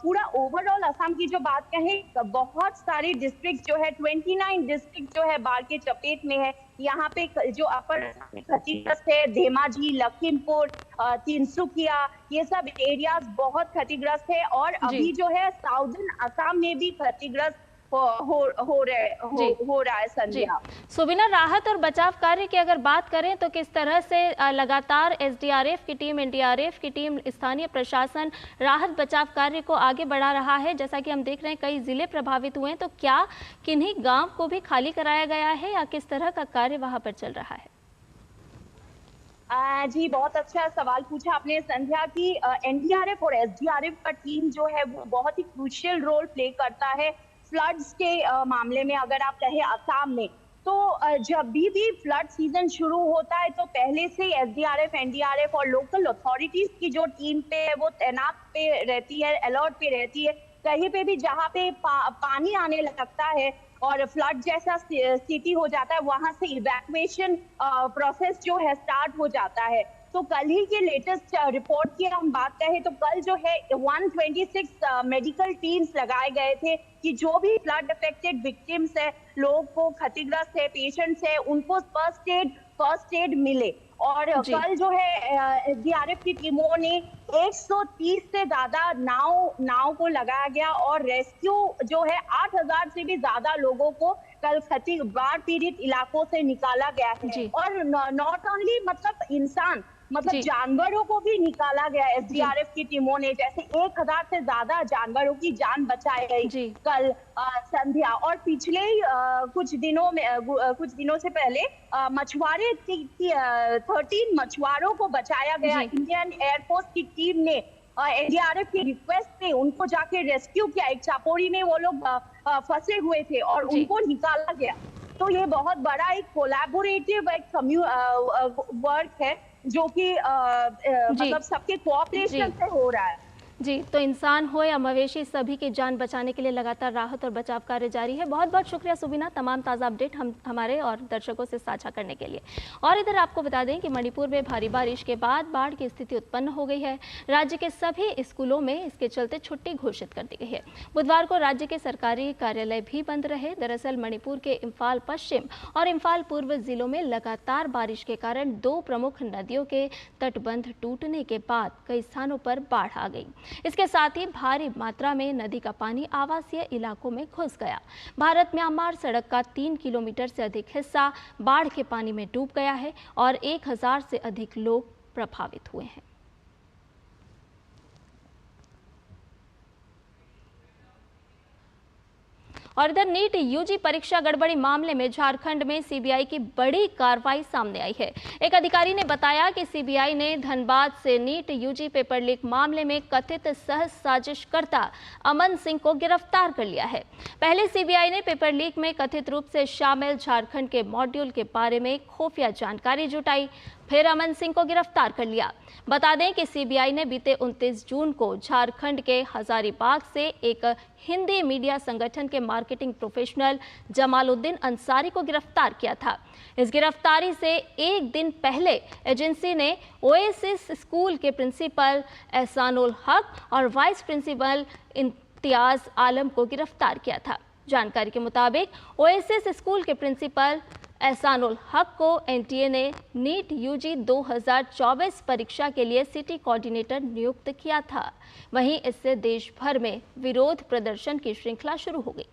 पूरा ओवरऑल असम की जो बात कहें बहुत सारी डिस्ट्रिक्ट जो है 29 डिस्ट्रिक्ट जो है बाढ़ के चपेट में है। यहाँ पे जो अपर क्षतिग्रस्त है धेमाजी, लखीमपुर, तिनसुकिया, ये सब एरियाज बहुत क्षतिग्रस्त है और अभी जो है साउदर्न असम में भी क्षतिग्रस्त हो रहा है संध्या। सुबिना, राहत और बचाव कार्य की अगर बात करें तो किस तरह से लगातार एसडीआरएफ की टीम, एनडीआरएफ की टीम, स्थानीय प्रशासन राहत बचाव कार्य को आगे बढ़ा रहा है? जैसा कि हम देख रहे हैं कई जिले प्रभावित हुए हैं, तो क्या किन्हीं गांव को भी खाली कराया गया है या किस तरह का कार्य वहां पर चल रहा है? जी बहुत अच्छा सवाल पूछा आपने संध्या की। एनडीआरएफ और एसडीआरएफ का टीम जो है वो बहुत ही क्रूशियल रोल प्ले करता है फ्लड्स के मामले में। अगर आप कहें असम में तो जब भी फ्लड सीजन शुरू होता है तो पहले से एसडीआरएफ, एनडीआरएफ और लोकल अथॉरिटीज की जो टीम पे है वो तैनात पे रहती है, अलर्ट पे रहती है। कहीं पे भी जहाँ पे पानी आने लगता है और फ्लड जैसा स्थिति हो जाता है वहां से इवैक्यूएशन प्रोसेस जो है स्टार्ट हो जाता है। तो कल ही के लेटेस्ट रिपोर्ट की हम बात करें तो कल जो है 126 मेडिकल टीम्स लगाए गए थे कि जो भी फ्लड अफेक्टेड विक्टिम्स है, लोग को क्षतिग्रस्त है, पेशेंट्स है, उनको फर्स्ट एड मिले। और कल जो है एसडीआरएफ की टीमों ने 130 से ज्यादा नाव को लगाया गया और रेस्क्यू जो है 8000 से भी ज्यादा लोगों को कल बाढ़ पीड़ित इलाकों से निकाला गया है। और नॉट ओनली मतलब जानवरों को भी निकाला गया एसडीआरएफ की टीमों ने, जैसे 1000 से ज्यादा जानवरों की जान बचाई गई कल संध्या। और पिछले कुछ दिनों से पहले मछुआरे 13 मछुआरों को बचाया गया। इंडियन एयरफोर्स की टीम ने एनडीआरएफ की रिक्वेस्ट पे उनको जाके रेस्क्यू किया। एक चापोरी में वो लोग फंसे हुए थे और उनको निकाला गया। तो ये बहुत बड़ा एक कोलैबोरेटिव वर्क है जो कि मतलब सबके कोऑपरेशन से हो रहा है। जी, तो इंसान हो या मवेशी सभी की जान बचाने के लिए लगातार राहत और बचाव कार्य जारी है। बहुत बहुत शुक्रिया सुबिना, तमाम ताज़ा अपडेट हमारे और दर्शकों से साझा करने के लिए। और इधर आपको बता दें कि मणिपुर में भारी बारिश के बाद बाढ़ की स्थिति उत्पन्न हो गई है। राज्य के सभी स्कूलों में इसके चलते छुट्टी घोषित कर दी गई है। बुधवार को राज्य के सरकारी कार्यालय भी बंद रहे। दरअसल मणिपुर के इम्फाल पश्चिम और इम्फाल पूर्व जिलों में लगातार बारिश के कारण 2 प्रमुख नदियों के तटबंध टूटने के बाद कई स्थानों पर बाढ़ आ गई। इसके साथ ही भारी मात्रा में नदी का पानी आवासीय इलाकों में घुस गया। भारत म्यांमार सड़क का 3 किलोमीटर से अधिक हिस्सा बाढ़ के पानी में डूब गया है और 1000 से अधिक लोग प्रभावित हुए हैं। और इधर नीट यूजी परीक्षा गड़बड़ी मामले में झारखंड में सीबीआई की बड़ी कार्रवाई सामने आई है। एक अधिकारी ने बताया कि सीबीआई ने धनबाद से नीट यूजी पेपर लीक मामले में कथित सह साजिशकर्ता अमन सिंह को गिरफ्तार कर लिया है। पहले सीबीआई ने पेपर लीक में कथित रूप से शामिल झारखंड के मॉड्यूल के बारे में खुफिया जानकारी जुटाई, फिर अमन सिंह को गिरफ्तार कर लिया। बता दें कि सीबीआई ने बीते 29 जून को झारखंड के हजारीबाग से एक हिंदी मीडिया संगठन के मार्केटिंग प्रोफेशनल जमालुद्दीन अंसारी को गिरफ्तार किया था। इस गिरफ्तारी से एक दिन पहले एजेंसी ने ओएसिस स्कूल के प्रिंसिपल एहसानुल हक और वाइस प्रिंसिपल इम्तियाज आलम को गिरफ्तार किया था। जानकारी के मुताबिक ओएसिस स्कूल के प्रिंसिपल एहसानुल हक को एनटीए ने नीट यूजी 2024 परीक्षा के लिए सिटी कोऑर्डिनेटर नियुक्त किया था। वहीं इससे देश भर में विरोध प्रदर्शन की श्रृंखला शुरू हो गई।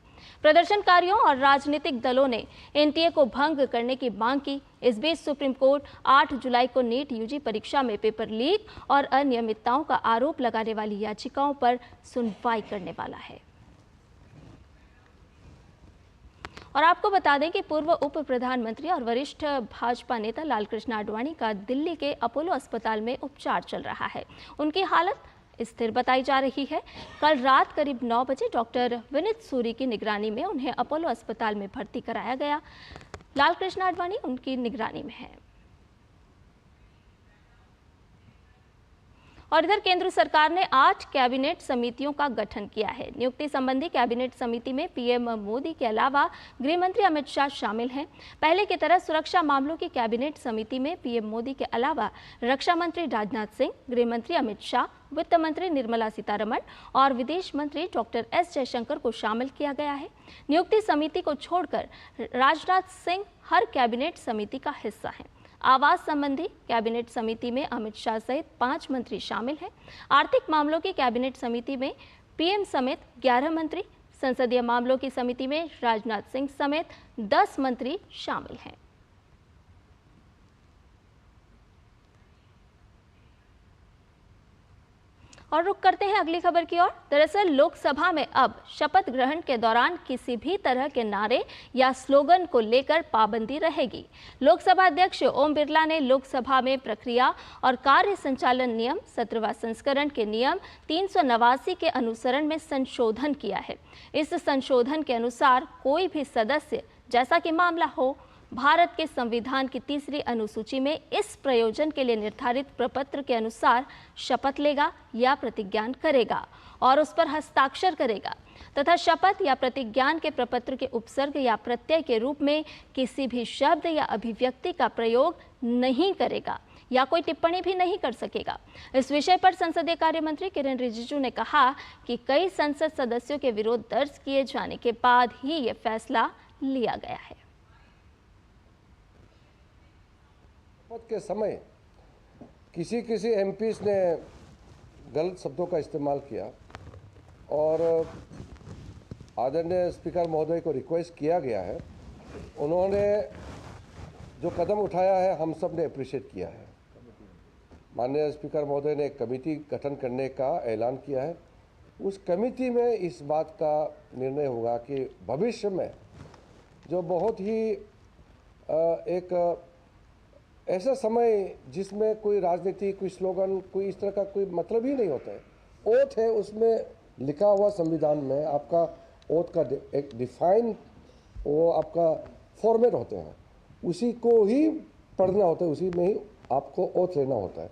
प्रदर्शनकारियों और राजनीतिक दलों ने एनटीए को भंग करने की मांग की। इस बीच सुप्रीम कोर्ट 8 जुलाई को नीट यूजी परीक्षा में पेपर लीक और अनियमितताओं का आरोप लगाने वाली याचिकाओं पर सुनवाई करने वाला है। और आपको बता दें कि पूर्व उप प्रधानमंत्री और वरिष्ठ भाजपा नेता लालकृष्ण आडवाणी का दिल्ली के अपोलो अस्पताल में उपचार चल रहा है। उनकी हालत स्थिर बताई जा रही है। कल रात करीब 9 बजे डॉक्टर विनीत सूरी की निगरानी में उन्हें अपोलो अस्पताल में भर्ती कराया गया। लालकृष्ण आडवाणी उनकी निगरानी में है। और इधर केंद्र सरकार ने 8 कैबिनेट समितियों का गठन किया है। नियुक्ति संबंधी कैबिनेट समिति में पीएम मोदी के अलावा गृह मंत्री अमित शाह शामिल हैं। पहले की तरह सुरक्षा मामलों की कैबिनेट समिति में पीएम मोदी के अलावा रक्षा मंत्री राजनाथ सिंह, गृह मंत्री अमित शाह, वित्त मंत्री निर्मला सीतारमण और विदेश मंत्री डॉक्टर एस जयशंकर को शामिल किया गया है। नियुक्ति समिति को छोड़कर राजनाथ सिंह हर कैबिनेट समिति का हिस्सा हैं। आवास संबंधी कैबिनेट समिति में अमित शाह सहित 5 मंत्री शामिल हैं। आर्थिक मामलों की कैबिनेट समिति में पीएम समेत 11 मंत्री, संसदीय मामलों की समिति में राजनाथ सिंह समेत 10 मंत्री शामिल हैं। और रुक करते हैं अगली खबर की ओर। दरअसल लोकसभा में अब शपथ ग्रहण के दौरान किसी भी तरह के नारे या स्लोगन को लेकर पाबंदी रहेगी। लोकसभा अध्यक्ष ओम बिरला ने लोकसभा में प्रक्रिया और कार्य संचालन नियम 17वां संस्करण के नियम 389 के अनुसरण में संशोधन किया है। इस संशोधन के अनुसार कोई भी सदस्य, जैसा कि मामला हो, भारत के संविधान की 3री अनुसूची में इस प्रयोजन के लिए निर्धारित प्रपत्र के अनुसार शपथ लेगा या प्रतिज्ञान करेगा और उस पर हस्ताक्षर करेगा तथा शपथ या प्रतिज्ञान के प्रपत्र के उपसर्ग या प्रत्यय के रूप में किसी भी शब्द या अभिव्यक्ति का प्रयोग नहीं करेगा या कोई टिप्पणी भी नहीं कर सकेगा। इस विषय पर संसदीय कार्य मंत्री किरेन रिजिजू ने कहा कि कई संसद सदस्यों के विरोध दर्ज किए जाने के बाद ही ये फैसला लिया गया है। के समय किसी एमपीस ने गलत शब्दों का इस्तेमाल किया और आदरणीय स्पीकर महोदय को रिक्वेस्ट किया गया है। उन्होंने जो कदम उठाया है हम सब ने अप्रिशिएट किया है। माननीय स्पीकर महोदय ने एक कमेटी गठन करने का ऐलान किया है। उस कमेटी में इस बात का निर्णय होगा कि भविष्य में जो बहुत ही एक ऐसा समय जिसमें कोई राजनीति, कोई स्लोगन, कोई इस तरह का कोई मतलब ही नहीं होता है। ओथ है, उसमें लिखा हुआ संविधान में आपका ओथ का एक डिफाइन वो आपका फॉर्मेट होते हैं, उसी को ही पढ़ना होता है, उसी में ही आपको ओथ लेना होता है।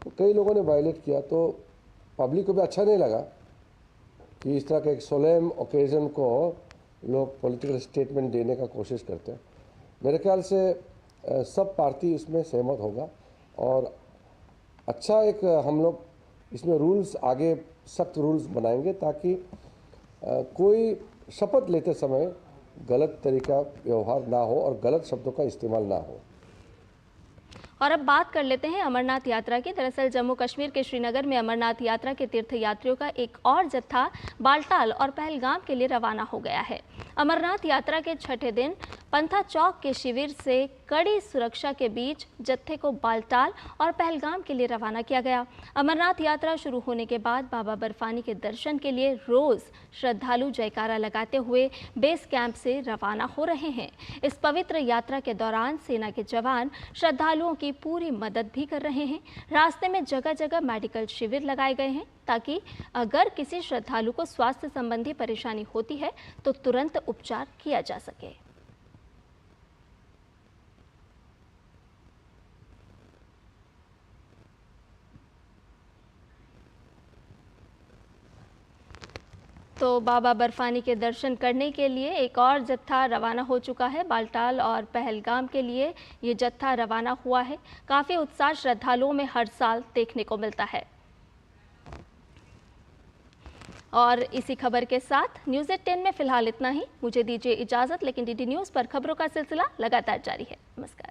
तो कई लोगों ने वायलेट किया तो पब्लिक को भी अच्छा नहीं लगा कि इस तरह के एक सोलेम ओकेजन को लोग पॉलिटिकल स्टेटमेंट देने का कोशिश करते हैं। मेरे ख्याल से सब पार्टी इसमें सहमत होगा और अच्छा एक हम लोग इसमें रूल्स आगे सख्त रूल्स बनाएंगे ताकि कोई शपथ लेते समय गलत तरीका व्यवहार ना हो और गलत शब्दों का इस्तेमाल ना हो। और अब बात कर लेते हैं अमरनाथ यात्रा की। दरअसल जम्मू कश्मीर के श्रीनगर में अमरनाथ यात्रा के तीर्थयात्रियों का एक और जत्था बालटाल और पहलगाम के लिए रवाना हो गया है। अमरनाथ यात्रा के 6ठे दिन पंथा चौक के शिविर से कड़ी सुरक्षा के बीच जत्थे को बालटाल और पहलगाम के लिए रवाना किया गया। अमरनाथ यात्रा शुरू होने के बाद बाबा बर्फानी के दर्शन के लिए रोज श्रद्धालु जयकारा लगाते हुए बेस कैंप से रवाना हो रहे हैं। इस पवित्र यात्रा के दौरान सेना के जवान श्रद्धालुओं की पूरी मदद भी कर रहे हैं। रास्ते में जगह जगह मेडिकल शिविर लगाए गए हैं ताकि अगर किसी श्रद्धालु को स्वास्थ्य संबंधी परेशानी होती है तो तुरंत उपचार किया जा सके। तो बाबा बर्फानी के दर्शन करने के लिए एक और जत्था रवाना हो चुका है। बालटाल और पहलगाम के लिए ये जत्था रवाना हुआ है। काफ़ी उत्साह श्रद्धालुओं में हर साल देखने को मिलता है। और इसी खबर के साथ न्यूज़ एट 10 में फिलहाल इतना ही। मुझे दीजिए इजाज़त, लेकिन डीडी न्यूज़ पर खबरों का सिलसिला लगातार जारी है। नमस्कार।